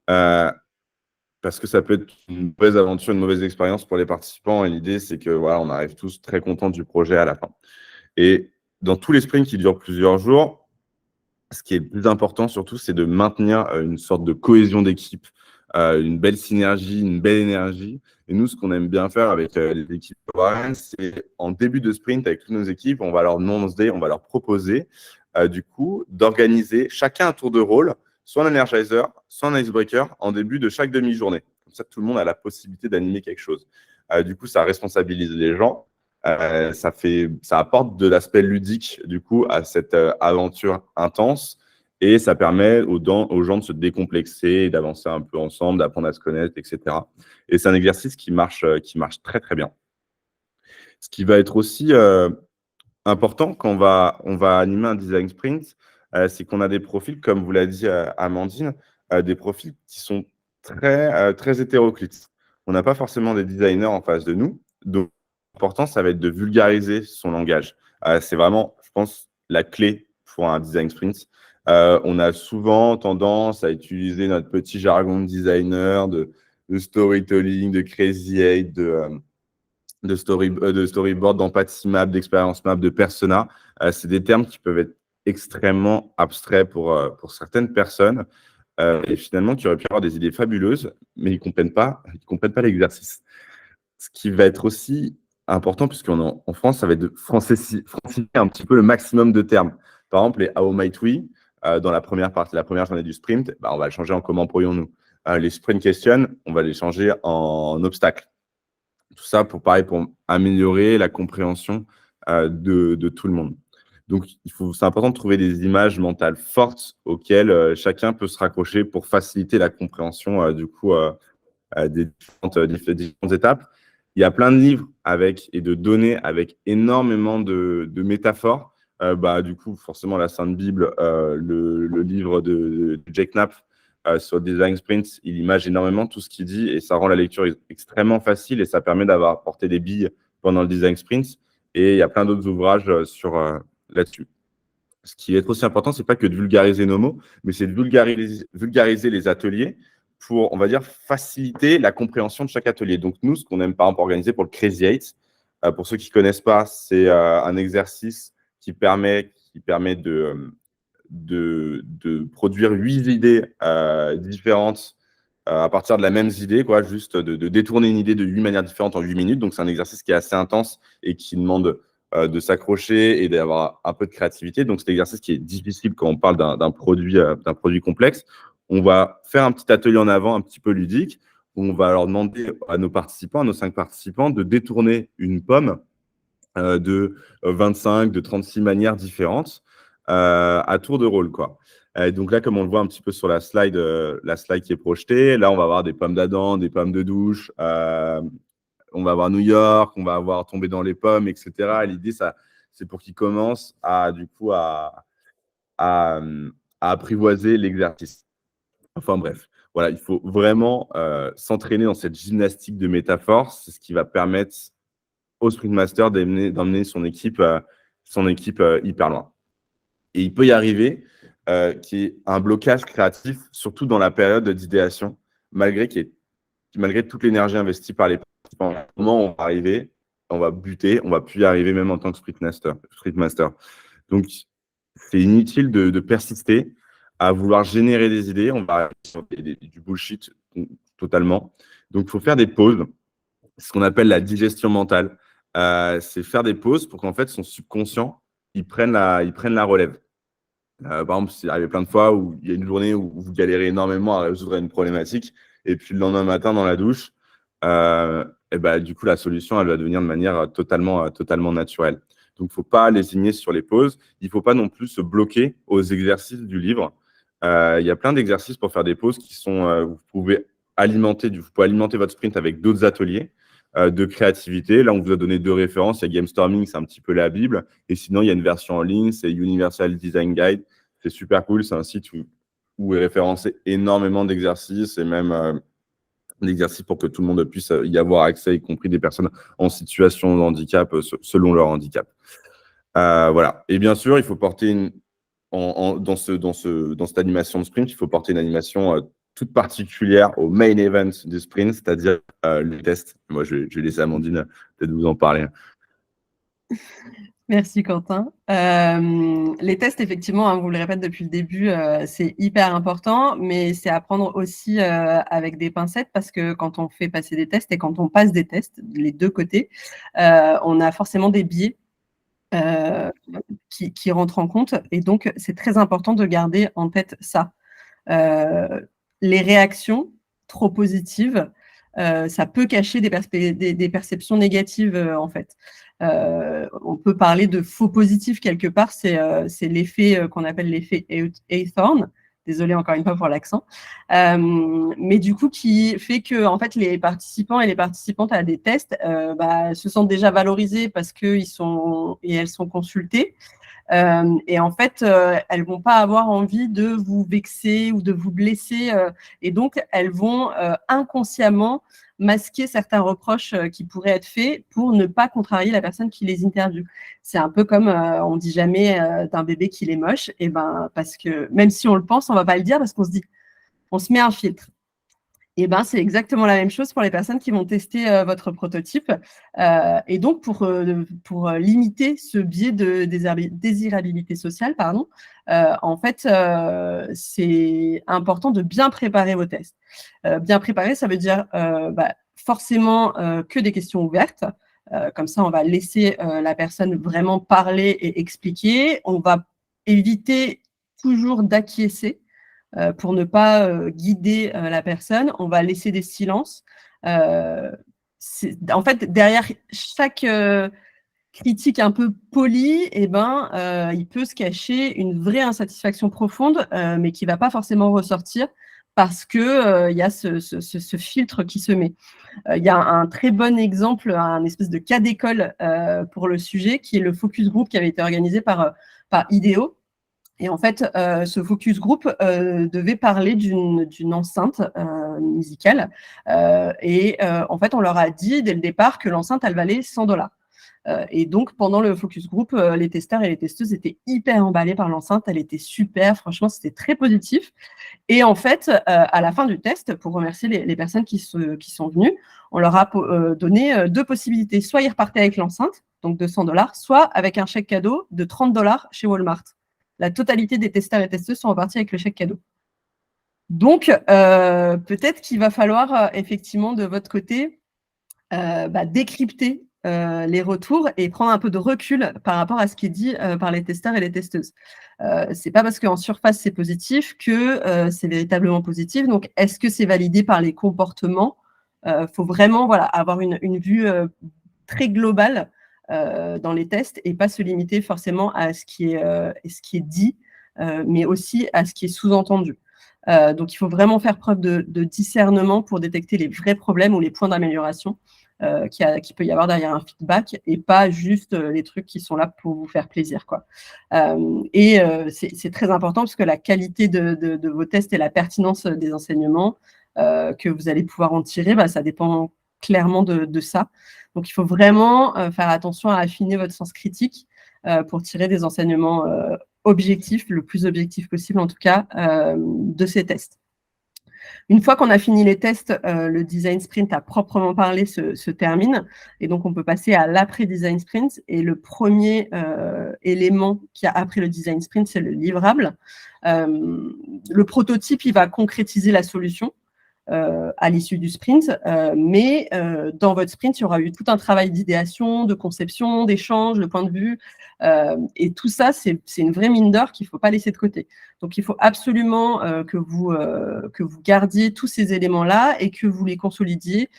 Parce que ça peut être une mauvaise aventure, une mauvaise expérience pour les participants, et l'idée c'est que voilà, on arrive tous très contents du projet à la fin. Et dans tous les sprints qui durent plusieurs jours, ce qui est le plus important surtout, c'est de maintenir une sorte de cohésion d'équipe, une belle synergie, une belle énergie. Et nous, ce qu'on aime bien faire avec les équipes Warren, c'est en début de sprint avec toutes nos équipes, on va leur demander, on va leur proposer du coup d'organiser chacun un tour de rôle, soit un energizer, soit un icebreaker en début de chaque demi-journée. Comme ça, tout le monde a la possibilité d'animer quelque chose. Du coup, ça responsabilise les gens. Ça apporte de l'aspect ludique du coup à cette aventure intense et ça permet aux gens de se décomplexer, d'avancer un peu ensemble, d'apprendre à se connaître, etc. Et c'est un exercice qui marche très très bien. Ce qui va être aussi important quand on va animer un design sprint, c'est qu'on a des profils, comme vous l'a dit Amandine, des profils qui sont très hétéroclites. On n'a pas forcément des designers en face de nous. Donc, l'important, ça va être de vulgariser son langage. C'est vraiment, je pense, la clé pour un design sprint. On a souvent tendance à utiliser notre petit jargon de designer, de storytelling, de crazy eight, de storyboard, d'empathie map, d'expérience map, de persona. C'est des termes qui peuvent être extrêmement abstraits pour certaines personnes et finalement qui auraient pu avoir des idées fabuleuses, mais ils ne comprennent pas l'exercice. Ce qui va être aussi important, puisqu'en France, ça va être de franciser un petit peu le maximum de termes. Par exemple, les How might we, dans la première partie, la première journée du sprint, on va le changer en comment pourrions-nous. Les sprint questions, on va les changer en obstacles. Tout ça pour améliorer la compréhension de tout le monde. Donc, c'est important de trouver des images mentales fortes auxquelles chacun peut se raccrocher pour faciliter la compréhension des différentes étapes. Il y a plein de livres et de données avec énormément de métaphores. Du coup, forcément, la Sainte Bible, le livre de Jack Knapp sur Design Sprint, il image énormément tout ce qu'il dit et ça rend la lecture extrêmement facile et ça permet d'avoir apporté des billes pendant le Design Sprint. Et il y a plein d'autres ouvrages là-dessus. Ce qui est aussi important, ce n'est pas que de vulgariser nos mots, mais c'est de vulgariser les ateliers pour, on va dire, faciliter la compréhension de chaque atelier. Donc, nous, ce qu'on aime par exemple organiser pour le Crazy 8, pour ceux qui ne connaissent pas, c'est un exercice qui permet de produire 8 idées différentes à partir de la même idée, juste de détourner une idée de 8 manières différentes en 8 minutes. Donc, c'est un exercice qui est assez intense et qui demande de s'accrocher et d'avoir un peu de créativité. Donc, c'est un exercice qui est difficile quand on parle d'un produit complexe. On va faire un petit atelier en avant, un petit peu ludique, où on va leur demander à nos 5 participants, de détourner une pomme de 25, de 36 manières différentes à tour de rôle, quoi. Donc là, comme on le voit un petit peu sur la slide qui est projetée, là, on va avoir des pommes d'Adam, des pommes de douche, on va avoir New York, on va avoir Tomber dans les pommes, etc. Et l'idée, c'est pour qu'ils commencent à apprivoiser l'exercice. Enfin bref, voilà, il faut vraiment s'entraîner dans cette gymnastique de métaphores. C'est ce qui va permettre au Sprint Master d'emmener son équipe hyper loin. Et il peut y arriver qu'il y ait un blocage créatif, surtout dans la période d'idéation, malgré toute l'énergie investie par les participants. À un moment, on va arriver, on va buter, on ne va plus y arriver même en tant que sprint master. Donc, c'est inutile de persister à vouloir générer des idées. On va arriver sur du bullshit totalement. Donc, il faut faire des pauses. C'est ce qu'on appelle la digestion mentale. C'est faire des pauses pour qu'en fait, son subconscient, il prenne la relève. Par exemple, c'est arrivé plein de fois où il y a une journée où vous galérez énormément à résoudre une problématique, et puis le lendemain matin, dans la douche, et ben, du coup, la solution, elle va devenir de manière totalement naturelle. Donc, il ne faut pas lésigner sur les pauses. Il ne faut pas non plus se bloquer aux exercices du livre. Il y a plein d'exercices pour faire des pauses qui sont, vous pouvez alimenter votre sprint avec d'autres ateliers de créativité. Là, on vous a donné 2 références. Il y a Gamestorming, c'est un petit peu la Bible. Et sinon, il y a une version en ligne, c'est Universal Design Guide. C'est super cool. C'est un site où est référencé énormément d'exercices et même d'exercices pour que tout le monde puisse y avoir accès, y compris des personnes en situation de handicap selon leur handicap. Voilà. Et bien sûr, il faut porter dans cette animation de sprint, il faut porter une animation toute particulière au main event du sprint, c'est-à-dire les tests. Moi, je vais laisser Amandine peut-être vous en parler. Merci Quentin. Les tests, effectivement, on vous le répète depuis le début, c'est hyper important, mais c'est à prendre aussi avec des pincettes parce que quand on fait passer des tests et quand on passe des tests, les 2 côtés, on a forcément des biais qui rentrent en compte. Et donc, c'est très important de garder en tête ça. Les réactions trop positives, ça peut cacher des perceptions négatives, en fait. On peut parler de faux positifs quelque part, c'est l'effet qu'on appelle l'effet Hawthorne. Désolée encore une fois pour l'accent. Mais du coup, qui fait que en fait, les participants et les participantes à des tests se sentent déjà valorisés parce qu'ils sont et elles sont consultées. Et en fait, elles vont pas avoir envie de vous vexer ou de vous blesser. Et donc, elles vont inconsciemment masquer certains reproches qui pourraient être faits pour ne pas contrarier la personne qui les interviewe. C'est un peu comme on dit jamais d'un bébé qu'il est moche, et ben parce que même si on le pense, on va pas le dire parce qu'on se dit, on se met un filtre. Et ben c'est exactement la même chose pour les personnes qui vont tester votre prototype. Et donc pour limiter ce biais de désirabilité sociale, pardon, en fait, c'est important de bien préparer vos tests. Bien préparer, ça veut dire forcément que des questions ouvertes. Comme ça, on va laisser la personne vraiment parler et expliquer. On va éviter toujours d'acquiescer pour ne pas guider la personne. On va laisser des silences. En fait, derrière chaque critique un peu polie, il peut se cacher une vraie insatisfaction profonde, mais qui ne va pas forcément ressortir parce qu'il y a ce filtre qui se met. Il y a un très bon exemple, un espèce de cas d'école pour le sujet, qui est le focus group qui avait été organisé par IDEO. Et en fait, ce focus group devait parler d'une enceinte musicale. En fait, on leur a dit dès le départ que l'enceinte, elle valait $100. Et donc, pendant le focus group, les testeurs et les testeuses étaient hyper emballés par l'enceinte. Elle était super, franchement, c'était très positif. Et en fait, à la fin du test, pour remercier les personnes qui sont venues, on leur a donné 2 possibilités. Soit ils repartaient avec l'enceinte, donc de $100, soit avec un chèque cadeau de $30 chez Walmart. La totalité des testeurs et testeuses sont repartis avec le chèque cadeau. Donc, peut-être qu'il va falloir effectivement de votre côté décrypter les retours et prendre un peu de recul par rapport à ce qui est dit par les testeurs et les testeuses. C'est pas parce qu'en surface c'est positif que c'est véritablement positif. Donc, est-ce que c'est validé par les comportements? Faut vraiment avoir une vue très globale dans les tests et pas se limiter forcément à ce qui est dit, mais aussi à ce qui est sous-entendu. Donc, il faut vraiment faire preuve de discernement pour détecter les vrais problèmes ou les points d'amélioration qui peut y avoir derrière un feedback et pas juste les trucs qui sont là pour vous faire plaisir, quoi. C'est très important parce que la qualité de vos tests et la pertinence des enseignements que vous allez pouvoir en tirer, ça dépend clairement de ça. Donc, il faut vraiment faire attention à affiner votre sens critique pour tirer des enseignements objectifs, le plus objectif possible en tout cas, de ces tests. Une fois qu'on a fini les tests, le design sprint à proprement parler se termine. Et donc, on peut passer à l'après-design sprint. Et le premier élément qu'il y a après le design sprint, c'est le livrable. Le prototype, il va concrétiser la solution à l'issue du sprint. Mais dans votre sprint, il y aura eu tout un travail d'idéation, de conception, d'échange, de point de vue. Et tout ça, c'est une vraie mine d'or qu'il ne faut pas laisser de côté. Donc, il faut absolument que vous gardiez tous ces éléments-là et que vous les consolidiez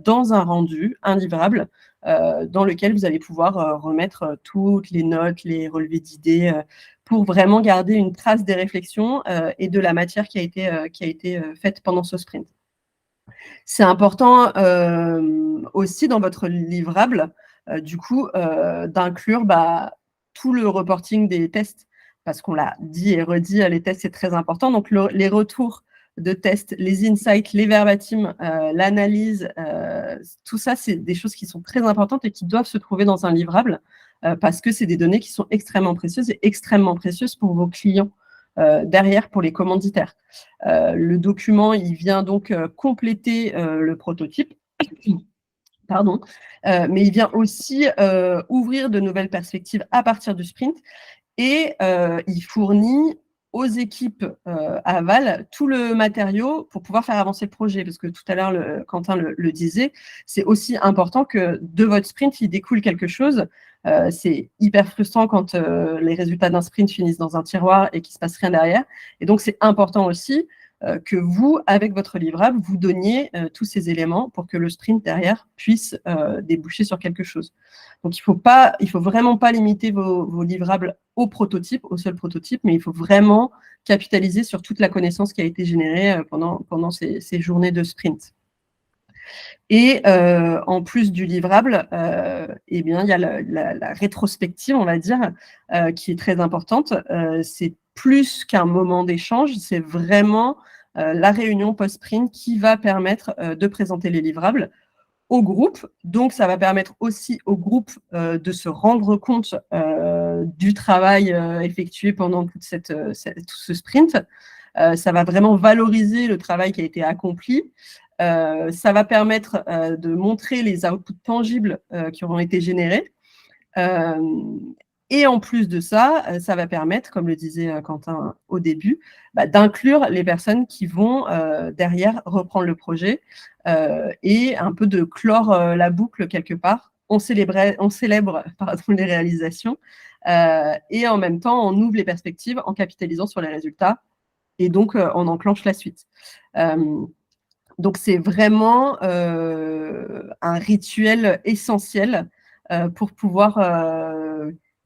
dans un rendu, un livrable, dans lequel vous allez pouvoir remettre toutes les notes, les relevés d'idées, pour vraiment garder une trace des réflexions et de la matière qui a été faite pendant ce sprint. C'est important aussi dans votre livrable, du coup, d'inclure tout le reporting des tests, parce qu'on l'a dit et redit, les tests, c'est très important. Donc, les retours de tests, les insights, les verbatims, l'analyse, tout ça, c'est des choses qui sont très importantes et qui doivent se trouver dans un livrable, parce que c'est des données qui sont extrêmement précieuses et extrêmement précieuses pour vos clients derrière, pour les commanditaires. Le document, il vient donc compléter le prototype. Pardon, mais il vient aussi ouvrir de nouvelles perspectives à partir du sprint et il fournit aux équipes aval tout le matériau pour pouvoir faire avancer le projet. Parce que tout à l'heure, Quentin le disait, c'est aussi important que de votre sprint, il découle quelque chose. C'est hyper frustrant quand les résultats d'un sprint finissent dans un tiroir et qu'il ne se passe rien derrière. Et donc, c'est important aussi que vous, avec votre livrable, vous donniez tous ces éléments pour que le sprint derrière puisse déboucher sur quelque chose. Donc, il faut vraiment pas limiter vos livrables au prototype, au seul prototype, mais il faut vraiment capitaliser sur toute la connaissance qui a été générée pendant ces journées de sprint. Et en plus du livrable, eh bien, il y a la rétrospective, on va dire, qui est très importante. C'est plus qu'un moment d'échange, c'est vraiment la réunion post-sprint qui va permettre de présenter les livrables au groupe. Donc, ça va permettre aussi au groupe de se rendre compte du travail effectué pendant tout ce sprint. Ça va vraiment valoriser le travail qui a été accompli. Ça va permettre de montrer les outputs tangibles qui auront été générés. Et en plus de ça, ça va permettre, comme le disait Quentin au début, d'inclure les personnes qui vont derrière reprendre le projet et un peu de clore la boucle quelque part. On célèbre les réalisations et en même temps, on ouvre les perspectives en capitalisant sur les résultats et donc on enclenche la suite. Donc, c'est vraiment un rituel essentiel pour pouvoir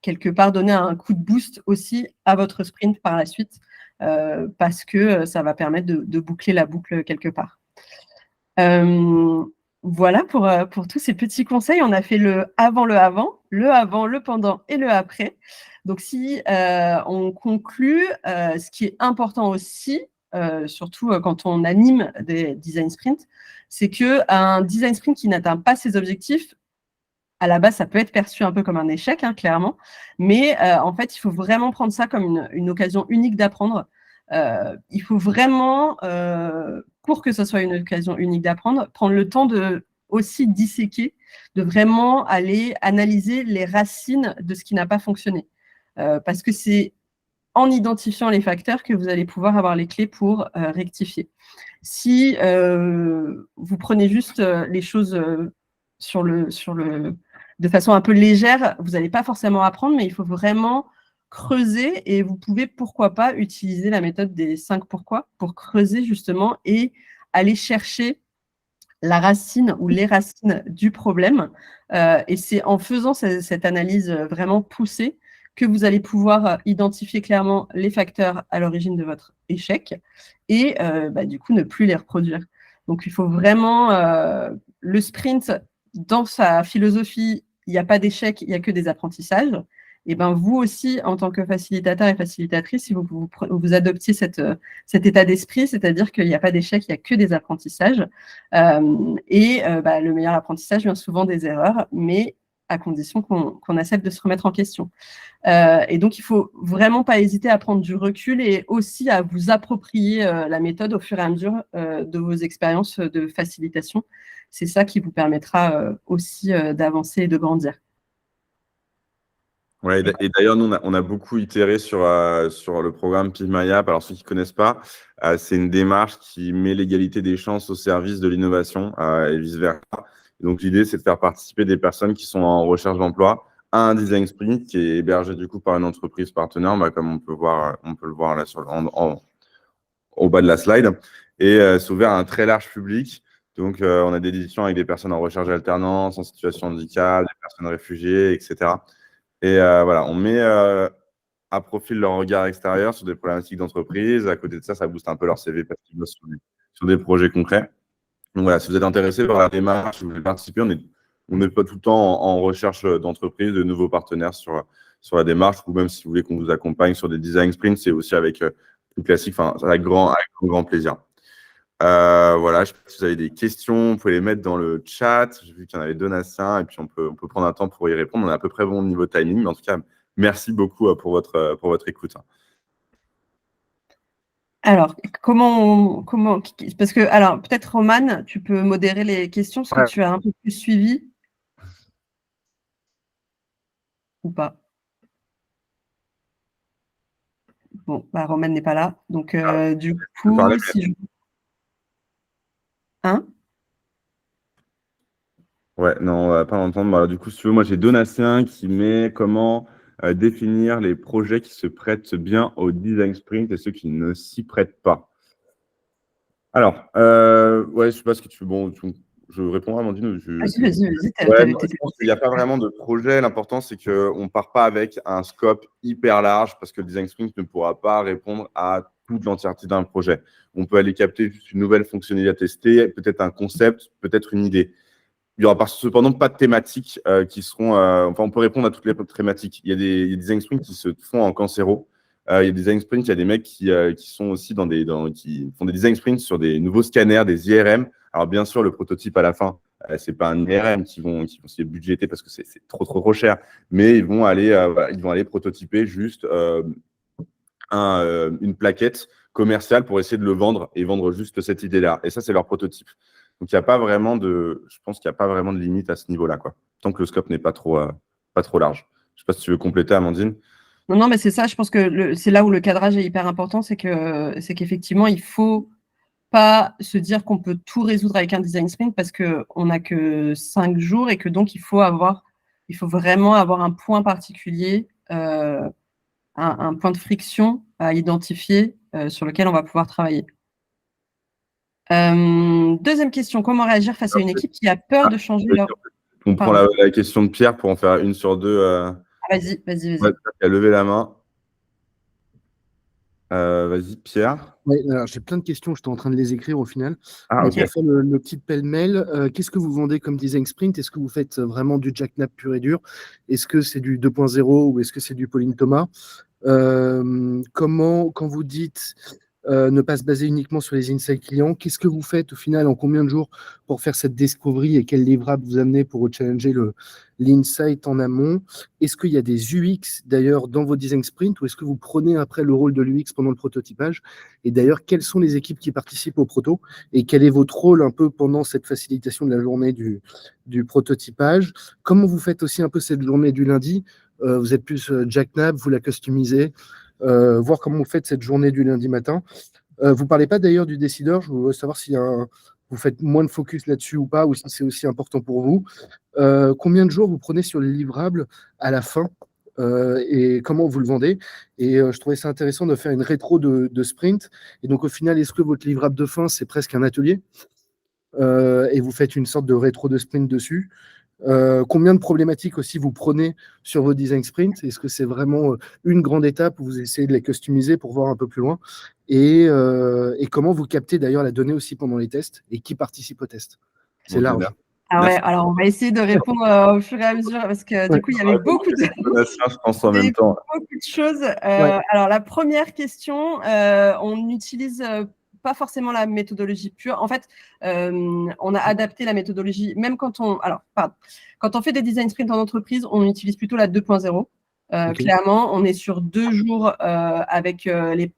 quelque part donner un coup de boost aussi à votre sprint par la suite parce que ça va permettre de boucler la boucle quelque part. Voilà pour tous ces petits conseils. On a fait le avant, le pendant et le après. Donc, si on conclut, ce qui est important aussi, surtout quand on anime des design sprints, c'est qu'un design sprint qui n'atteint pas ses objectifs, à la base, ça peut être perçu un peu comme un échec, hein, clairement, mais en fait, il faut vraiment prendre ça comme une occasion unique d'apprendre. Il faut vraiment, pour que ce soit une occasion unique d'apprendre, prendre le temps de aussi disséquer, de vraiment aller analyser les racines de ce qui n'a pas fonctionné. Parce que c'est en identifiant les facteurs que vous allez pouvoir avoir les clés pour rectifier. Si vous prenez juste les choses de façon un peu légère, vous n'allez pas forcément apprendre, mais il faut vraiment creuser et vous pouvez, pourquoi pas, utiliser la méthode des 5 pourquoi pour creuser justement et aller chercher la racine ou les racines du problème. Et c'est en faisant cette analyse vraiment poussée que vous allez pouvoir identifier clairement les facteurs à l'origine de votre échec et du coup ne plus les reproduire. Donc il faut vraiment le sprint, dans sa philosophie, il n'y a pas d'échec, il n'y a que des apprentissages. Et ben vous aussi, en tant que facilitateur et facilitatrice, si vous adoptiez cet état d'esprit, c'est-à-dire qu'il n'y a pas d'échec, il n'y a que des apprentissages. Le meilleur apprentissage vient souvent des erreurs, mais à condition qu'on accepte de se remettre en question. Et donc, il ne faut vraiment pas hésiter à prendre du recul et aussi à vous approprier la méthode au fur et à mesure de vos expériences de facilitation. C'est ça qui vous permettra aussi d'avancer et de grandir. Ouais, et d'ailleurs, nous, on a beaucoup itéré sur le programme PIVMAIAP. Alors, ceux qui ne connaissent pas, c'est une démarche qui met l'égalité des chances au service de l'innovation et vice-versa. Donc, l'idée, c'est de faire participer des personnes qui sont en recherche d'emploi à un design sprint qui est hébergé du coup par une entreprise partenaire, comme on peut le voir là au bas de la slide. Et c'est ouvert à un très large public. Donc, on a des discussions avec des personnes en recherche d'alternance, en situation de handicap, des personnes réfugiées, etc. Et voilà, on met à profil leur regard extérieur sur des problématiques d'entreprise. À côté de ça, ça booste un peu leur CV parce qu'ils bossent sur des projets concrets. Donc voilà, si vous êtes intéressé par la démarche, si vous voulez participer, on n'est pas tout le temps en recherche d'entreprise, de nouveaux partenaires sur la démarche, ou même si vous voulez qu'on vous accompagne sur des design sprints, c'est aussi avec tout classique, enfin, avec grand plaisir. Voilà, je sais pas si vous avez des questions, vous pouvez les mettre dans le chat. J'ai vu qu'il y en avait Donatien, et puis on peut prendre un temps pour y répondre. On est à peu près bon niveau timing, mais en tout cas, merci beaucoup pour votre écoute. Alors, parce que, alors, peut-être Romane, tu peux modérer les questions, parce que tu as un peu plus suivi ou pas? Bon, Romane n'est pas là, donc du coup, si je... Hein? Ouais, non, on va pas l'entendre. Alors, du coup, si tu veux, moi, j'ai Donatien qui met comment définir les projets qui se prêtent bien au design sprint et ceux qui ne s'y prêtent pas. Alors, ouais, je sais pas ce que tu veux. Bon, je réponds à Amandine. Vas-y. Ouais, non, je pense qu'il n'y a pas vraiment de projet. L'important, c'est qu'on ne part pas avec un scope hyper large parce que le design sprint ne pourra pas répondre à toute l'entièreté d'un projet. On peut aller capter juste une nouvelle fonctionnalité à tester, peut-être un concept, peut-être une idée. Il n'y aura cependant pas de thématiques qui seront. Enfin, on peut répondre à toutes les thématiques. Il y a des design sprints qui se font en cancéro. Il y a des design sprints, il y a des mecs qui sont aussi qui font des design sprints sur des nouveaux scanners, des IRM. Alors, bien sûr, le prototype à la fin, ce n'est pas un IRM qui vont se budgéter parce que c'est trop cher. Mais ils vont aller prototyper juste une plaquette commerciale pour essayer de le vendre et vendre juste cette idée-là. Et ça, c'est leur prototype. Donc, je pense qu'il n'y a pas vraiment de limite à ce niveau-là, quoi. Tant que le scope n'est pas trop large. Je ne sais pas si tu veux compléter, Amandine. Non, mais c'est ça, je pense que c'est là où le cadrage est hyper important, c'est qu'effectivement, il ne faut pas se dire qu'on peut tout résoudre avec un design sprint parce qu'on n'a que 5 jours et que donc il faut vraiment avoir un point particulier, un point de friction à identifier sur lequel on va pouvoir travailler. Deuxième question, comment réagir face à une équipe qui a peur de changer leur... On prend la question de Pierre pour en faire une sur deux. Vas-y. Ouais, tu as levé la main. Vas-y, Pierre. Oui, alors j'ai plein de questions, j'étais en train de les écrire au final. Ah, ok. Pour faire le petit pêle-mêle, qu'est-ce que vous vendez comme design sprint? Est-ce que vous faites vraiment du Jack Knapp pur et dur? Est-ce que c'est du 2.0 ou est-ce que c'est du Pauline Thomas? Quand vous dites ne pas se baser uniquement sur les insights clients, qu'est-ce que vous faites au final en combien de jours pour faire cette discovery et quel livrable vous amenez pour challenger l'insight en amont? Est-ce qu'il y a des UX d'ailleurs dans vos design sprints ou est-ce que vous prenez après le rôle de l'UX pendant le prototypage? Et d'ailleurs, quelles sont les équipes qui participent au proto et quel est votre rôle un peu pendant cette facilitation de la journée du prototypage? Comment vous faites aussi un peu cette journée du lundi? Vous êtes plus Jack Knapp, vous la customisez, voir comment vous faites cette journée du lundi matin. Vous ne parlez pas d'ailleurs du décideur, je voudrais savoir si vous faites moins de focus là-dessus ou pas, ou si c'est aussi important pour vous. Combien de jours vous prenez sur les livrables à la fin et comment vous le vendez? Et je trouvais ça intéressant de faire une rétro de sprint. Et donc au final, est-ce que votre livrable de fin, c'est presque un atelier et vous faites une sorte de rétro de sprint dessus? Combien de problématiques aussi vous prenez sur vos design sprints? Est-ce que c'est vraiment une grande étape où vous essayez de les customiser pour voir un peu plus loin? Et comment vous captez d'ailleurs la donnée aussi pendant les tests et qui participe aux tests? C'est large. Ah ouais, alors on va essayer de répondre au fur et à mesure parce que du coup il y avait beaucoup de choses. Alors la première question, on utilise pas forcément la méthodologie pure. En fait, on a adapté la méthodologie, même quand on fait des design sprints en entreprise, on utilise plutôt la 2.0. Clairement, on est sur 2 jours avec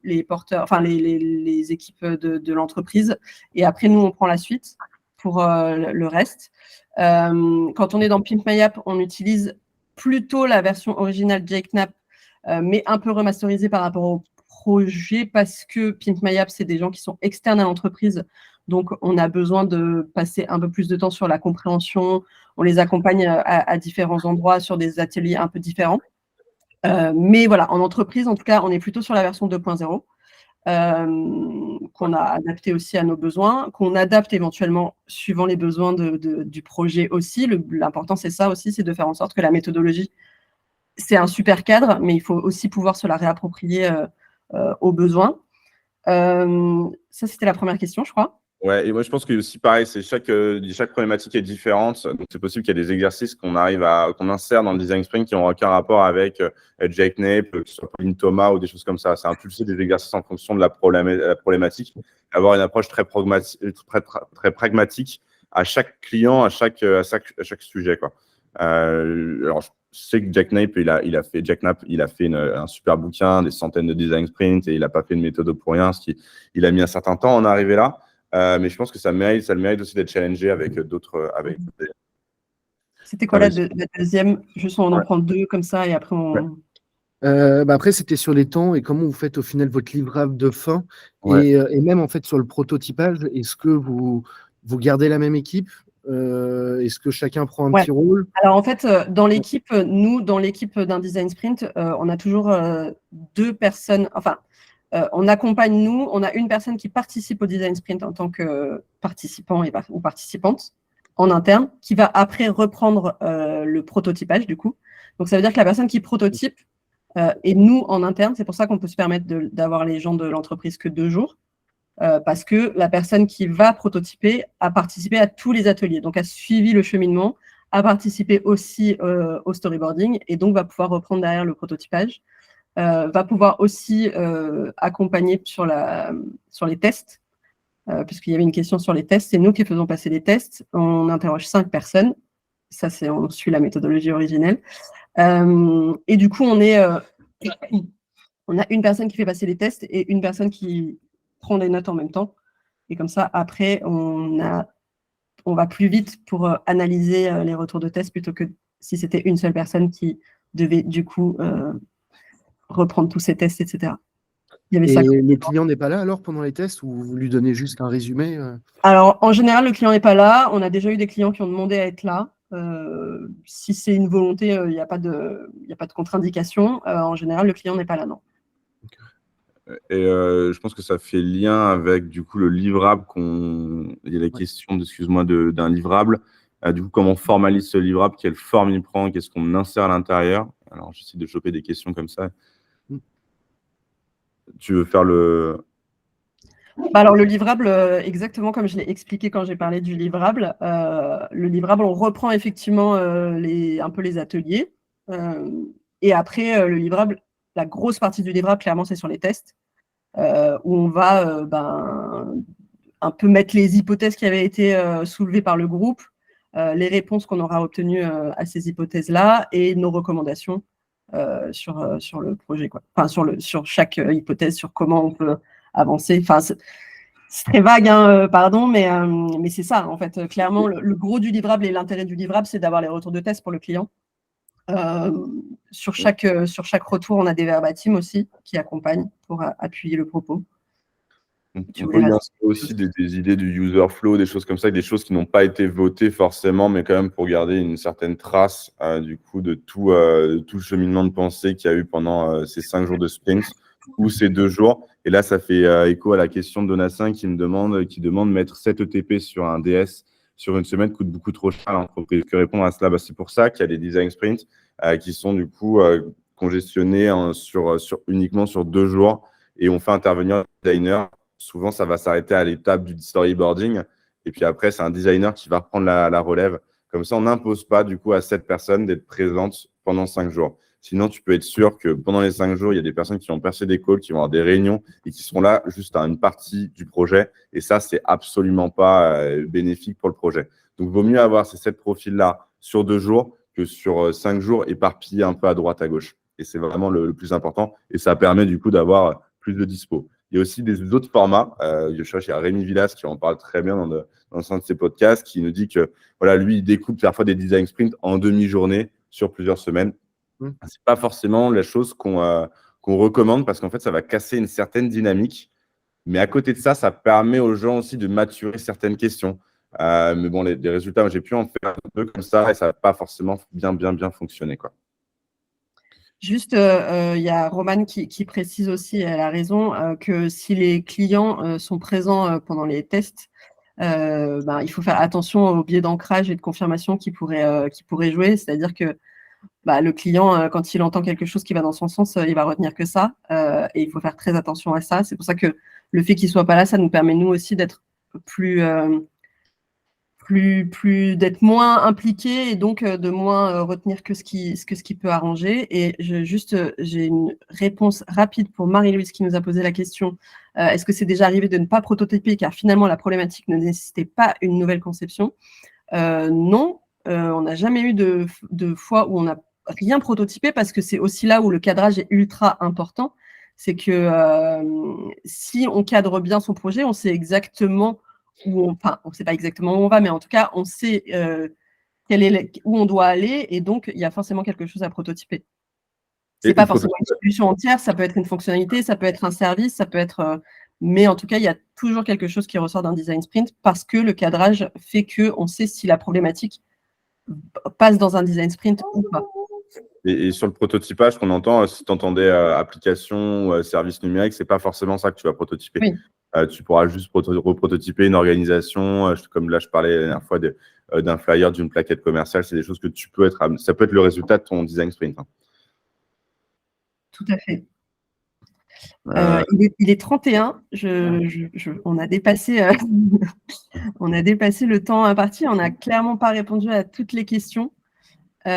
les porteurs, enfin les équipes de l'entreprise. Et après, nous, on prend la suite pour le reste. Quand on est dans Pimp My App, on utilise plutôt la version originale Jake Knapp, mais un peu remasterisée par rapport au projet parce que Pimp My App, c'est des gens qui sont externes à l'entreprise. Donc, on a besoin de passer un peu plus de temps sur la compréhension. On les accompagne à différents endroits sur des ateliers un peu différents. Mais voilà, en entreprise, en tout cas, on est plutôt sur la version 2.0 qu'on a adapté aussi à nos besoins, qu'on adapte éventuellement suivant les besoins du projet aussi. L'important, c'est ça aussi, c'est de faire en sorte que la méthodologie, c'est un super cadre, mais il faut aussi pouvoir se la réapproprier aux besoins. Ça, c'était la première question, je crois. Ouais, et moi je pense que aussi pareil, c'est chaque problématique est différente. Donc c'est possible qu'il y ait des exercices qu'on insère dans le design sprint qui n'ont aucun rapport avec Jake Knapp, que ce soit Pauline Thomas ou des choses comme ça. C'est impulser des exercices en fonction de la problématique, avoir une approche très pragmatique à chaque client, à chaque sujet, quoi. Alors je sais que Jake Knapp, il a fait un super bouquin, des centaines de design sprints, et il n'a pas fait une méthode pour rien, il a mis un certain temps à en arriver là. Mais je pense que ça le mérite aussi d'être challengé avec d'autres. C'était quoi la deuxième? Juste on en prend 2 comme ça et après on. Après, c'était sur les temps et comment vous faites au final votre livrable de fin et même en fait sur le prototypage. Est-ce que vous gardez la même équipe? Est-ce que chacun prend un petit rôle? Alors en fait, dans l'équipe, dans l'équipe d'un design sprint, on a toujours 2 personnes. Enfin, on accompagne on a une personne qui participe au design sprint en tant que participant ou participante en interne, qui va après reprendre le prototypage du coup. Donc ça veut dire que la personne qui prototype et nous en interne, c'est pour ça qu'on peut se permettre d'avoir les gens de l'entreprise que 2 jours, parce que la personne qui va prototyper a participé à tous les ateliers, donc a suivi le cheminement, a participé aussi au storyboarding et donc va pouvoir reprendre derrière le prototypage. Va pouvoir aussi accompagner sur les tests, puisqu'il y avait une question sur les tests. C'est nous qui faisons passer les tests. On interroge 5 personnes. Ça, on suit la méthodologie originelle. Et du coup, on a une personne qui fait passer les tests et une personne qui prend les notes en même temps. Et comme ça, après, on va plus vite pour analyser les retours de tests plutôt que si c'était une seule personne qui devait du coup reprendre tous ces tests, etc. Et le client n'est pas là alors pendant les tests ou vous lui donnez juste un résumé? Alors, en général, le client n'est pas là. On a déjà eu des clients qui ont demandé à être là. Si c'est une volonté, il n'y a pas de contre-indication. En général, le client n'est pas là, non. Et je pense que ça fait lien avec du coup le livrable il y a la question, excuse-moi, d'un livrable. Du coup, comment on formalise ce livrable, quelle forme il prend, qu'est-ce qu'on insère à l'intérieur. Alors, j'essaie de choper des questions comme ça. Tu veux faire le… Alors, le livrable, exactement comme je l'ai expliqué quand j'ai parlé du livrable, le livrable, on reprend effectivement un peu les ateliers. Et après, le livrable, la grosse partie du livrable, clairement, c'est sur les tests, où on va un peu mettre les hypothèses qui avaient été soulevées par le groupe, les réponses qu'on aura obtenues à ces hypothèses-là et nos recommandations sur le projet, quoi. Enfin, sur chaque hypothèse, sur comment on peut avancer. Enfin, c'est très vague, hein, pardon, mais c'est ça, en fait. Clairement, le gros du livrable et l'intérêt du livrable, c'est d'avoir les retours de test pour le client. Sur chaque retour, on a des verbatims aussi qui accompagnent pour appuyer le propos. On peut y insérer aussi des idées du user flow, des choses comme ça, des choses qui n'ont pas été votées forcément, mais quand même pour garder une certaine trace du coup de tout le cheminement de pensée qu'il y a eu pendant ces 5 jours de sprint ou ces 2 jours. Et là, ça fait écho à la question de Donatien qui demande de mettre 7 ETP sur un DS sur une semaine coûte beaucoup trop cher à l'entreprise. Que répondre à cela? C'est pour ça qu'il y a des design sprints qui sont du coup congestionnés uniquement sur 2 jours et on fait intervenir un designer. Souvent, ça va s'arrêter à l'étape du storyboarding. Et puis après, c'est un designer qui va reprendre la relève. Comme ça, on n'impose pas du coup à cette personne d'être présente pendant 5 jours. Sinon, tu peux être sûr que pendant les 5 jours, il y a des personnes qui vont passer des calls, qui vont avoir des réunions et qui seront là juste à une partie du projet. Et ça, c'est absolument pas bénéfique pour le projet. Donc, il vaut mieux avoir ces 7 profils-là sur 2 jours que sur 5 jours éparpillés un peu à droite, à gauche. Et c'est vraiment le plus important. Et ça permet du coup d'avoir plus de dispo. Il y a aussi des autres formats. Je cherche, il y a Rémi Villas qui en parle très bien dans un de ses podcasts, qui nous dit que voilà, lui, il découpe parfois des design sprints en demi-journée sur plusieurs semaines. C'est pas forcément la chose qu'on recommande parce qu'en fait, ça va casser une certaine dynamique. Mais à côté de ça, ça permet aux gens aussi de maturer certaines questions. Mais bon, les résultats, moi, j'ai pu en faire un peu comme ça et ça n'a pas forcément bien fonctionné, quoi. Juste, il y a Romane qui précise aussi, elle a raison, que si les clients sont présents pendant les tests, il faut faire attention aux biais d'ancrage et de confirmation qui pourraient jouer. C'est-à-dire que le client, quand il entend quelque chose qui va dans son sens, il va retenir que ça. Et il faut faire très attention à ça. C'est pour ça que le fait qu'il ne soit pas là, ça nous permet, nous aussi, d'être d'être moins impliqué et donc de moins retenir que ce qui peut arranger. Et j'ai une réponse rapide pour Marie-Louise qui nous a posé la question. Est-ce que c'est déjà arrivé de ne pas prototyper car finalement la problématique ne nécessitait pas une nouvelle conception? Non, on n'a jamais eu de fois où on n'a rien prototypé parce que c'est aussi là où le cadrage est ultra important. C'est que si on cadre bien son projet, on sait exactement on ne sait pas exactement où on va, mais en tout cas, on sait où on doit aller, et donc, il y a forcément quelque chose à prototyper. Ce n'est pas forcément une solution entière, ça peut être une fonctionnalité, ça peut être un service, ça peut être… mais en tout cas, il y a toujours quelque chose qui ressort d'un design sprint parce que le cadrage fait qu'on sait si la problématique passe dans un design sprint ou pas. Et sur le prototypage qu'on entend, si tu entendais application ou service numérique, ce n'est pas forcément ça que tu vas prototyper. Oui. Tu pourras juste reprototyper une organisation, comme là je parlais la dernière fois d'un flyer, d'une plaquette commerciale, c'est des choses que ça peut être le résultat de ton design sprint. Tout à fait. Il est 31, on a dépassé le temps imparti, on n'a clairement pas répondu à toutes les questions. Il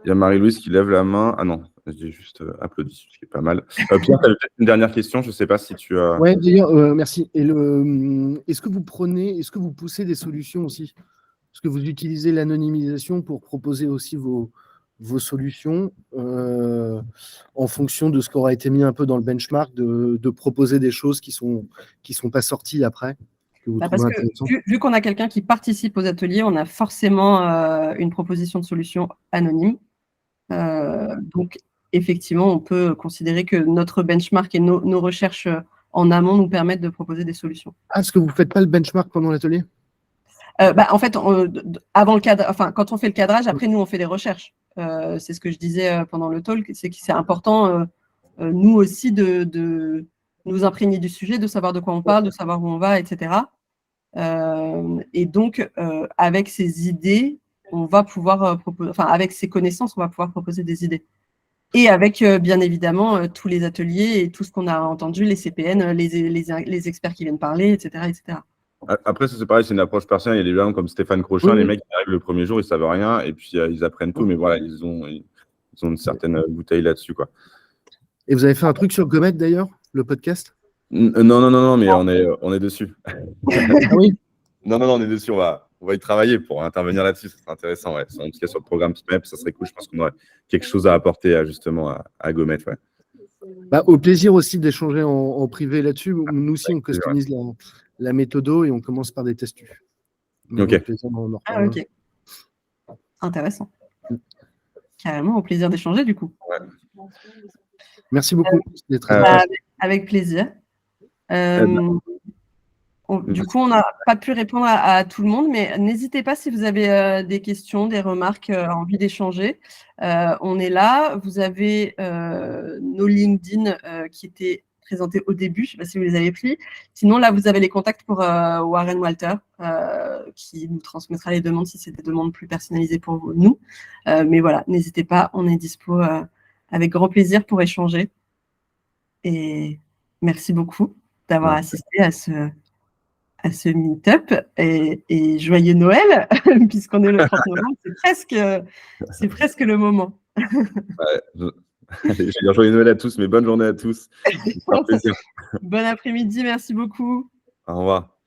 y a Marie-Louise qui lève la main. Ah non, j'ai juste applaudi, ce qui est pas mal. Pierre, tu avais peut-être une dernière question, je ne sais pas si tu as… Oui, d'ailleurs, merci. Et est-ce que vous poussez des solutions aussi? Est-ce que vous utilisez l'anonymisation pour proposer aussi vos solutions en fonction de ce qui aura été mis un peu dans le benchmark, de proposer des choses qui sont pas sorties après, que vous trouvez intéressantes? Vu qu'on a quelqu'un qui participe aux ateliers, on a forcément une proposition de solution anonyme. Donc, effectivement, on peut considérer que notre benchmark et nos recherches en amont nous permettent de proposer des solutions. Ah, est-ce que vous ne faites pas le benchmark pendant l'atelier? En fait, avant le cadre, quand on fait le cadrage, après, nous, on fait des recherches. C'est ce que je disais pendant le talk, c'est que c'est important, nous aussi, de nous imprégner du sujet, de savoir de quoi on parle, de savoir où on va, etc. Et donc, avec ces idées, on va pouvoir proposer, avec ces connaissances, on va pouvoir proposer des idées. Et avec, bien évidemment, tous les ateliers et tout ce qu'on a entendu, les CPN, les experts qui viennent parler, etc., etc. Après, c'est pareil, c'est une approche personnelle. Il y a des gens comme Stéphane Crochin, les mecs qui arrivent le premier jour, ils ne savent rien, et puis ils apprennent tout, mais voilà, ils ont une certaine bouteille là-dessus, quoi. Et vous avez fait un truc sur Gomet, d'ailleurs, le podcast? Non, mais on est dessus. Ah oui? Non, on est dessus, on va y travailler pour intervenir là-dessus, ça serait intéressant, ouais. En tout cas, sur le programme PIMEP, ça serait cool, je pense qu'on aurait quelque chose à apporter justement à Gomet, ouais. Au plaisir aussi d'échanger en privé là-dessus. Nous aussi, on customise la méthodo et on commence par des tests. Ok. Ok. Intéressant. Carrément, au plaisir d'échanger, du coup. Ouais. Merci beaucoup. Avec plaisir. Du coup, on n'a pas pu répondre à tout le monde, mais n'hésitez pas si vous avez des questions, des remarques, envie d'échanger. On est là. Vous avez nos LinkedIn qui étaient présentés au début. Je ne sais pas si vous les avez pris. Sinon, là, vous avez les contacts pour Warren Walter qui nous transmettra les demandes si c'est des demandes plus personnalisées pour nous. Mais voilà, n'hésitez pas. On est dispo avec grand plaisir pour échanger. Et merci beaucoup d'avoir assisté à ce meet-up et joyeux Noël, puisqu'on est le 30 novembre, c'est presque le moment. Ouais, je vais dire joyeux Noël à tous, mais bonne journée à tous. Ça fait plaisir. Bon après-midi, merci beaucoup. Au revoir.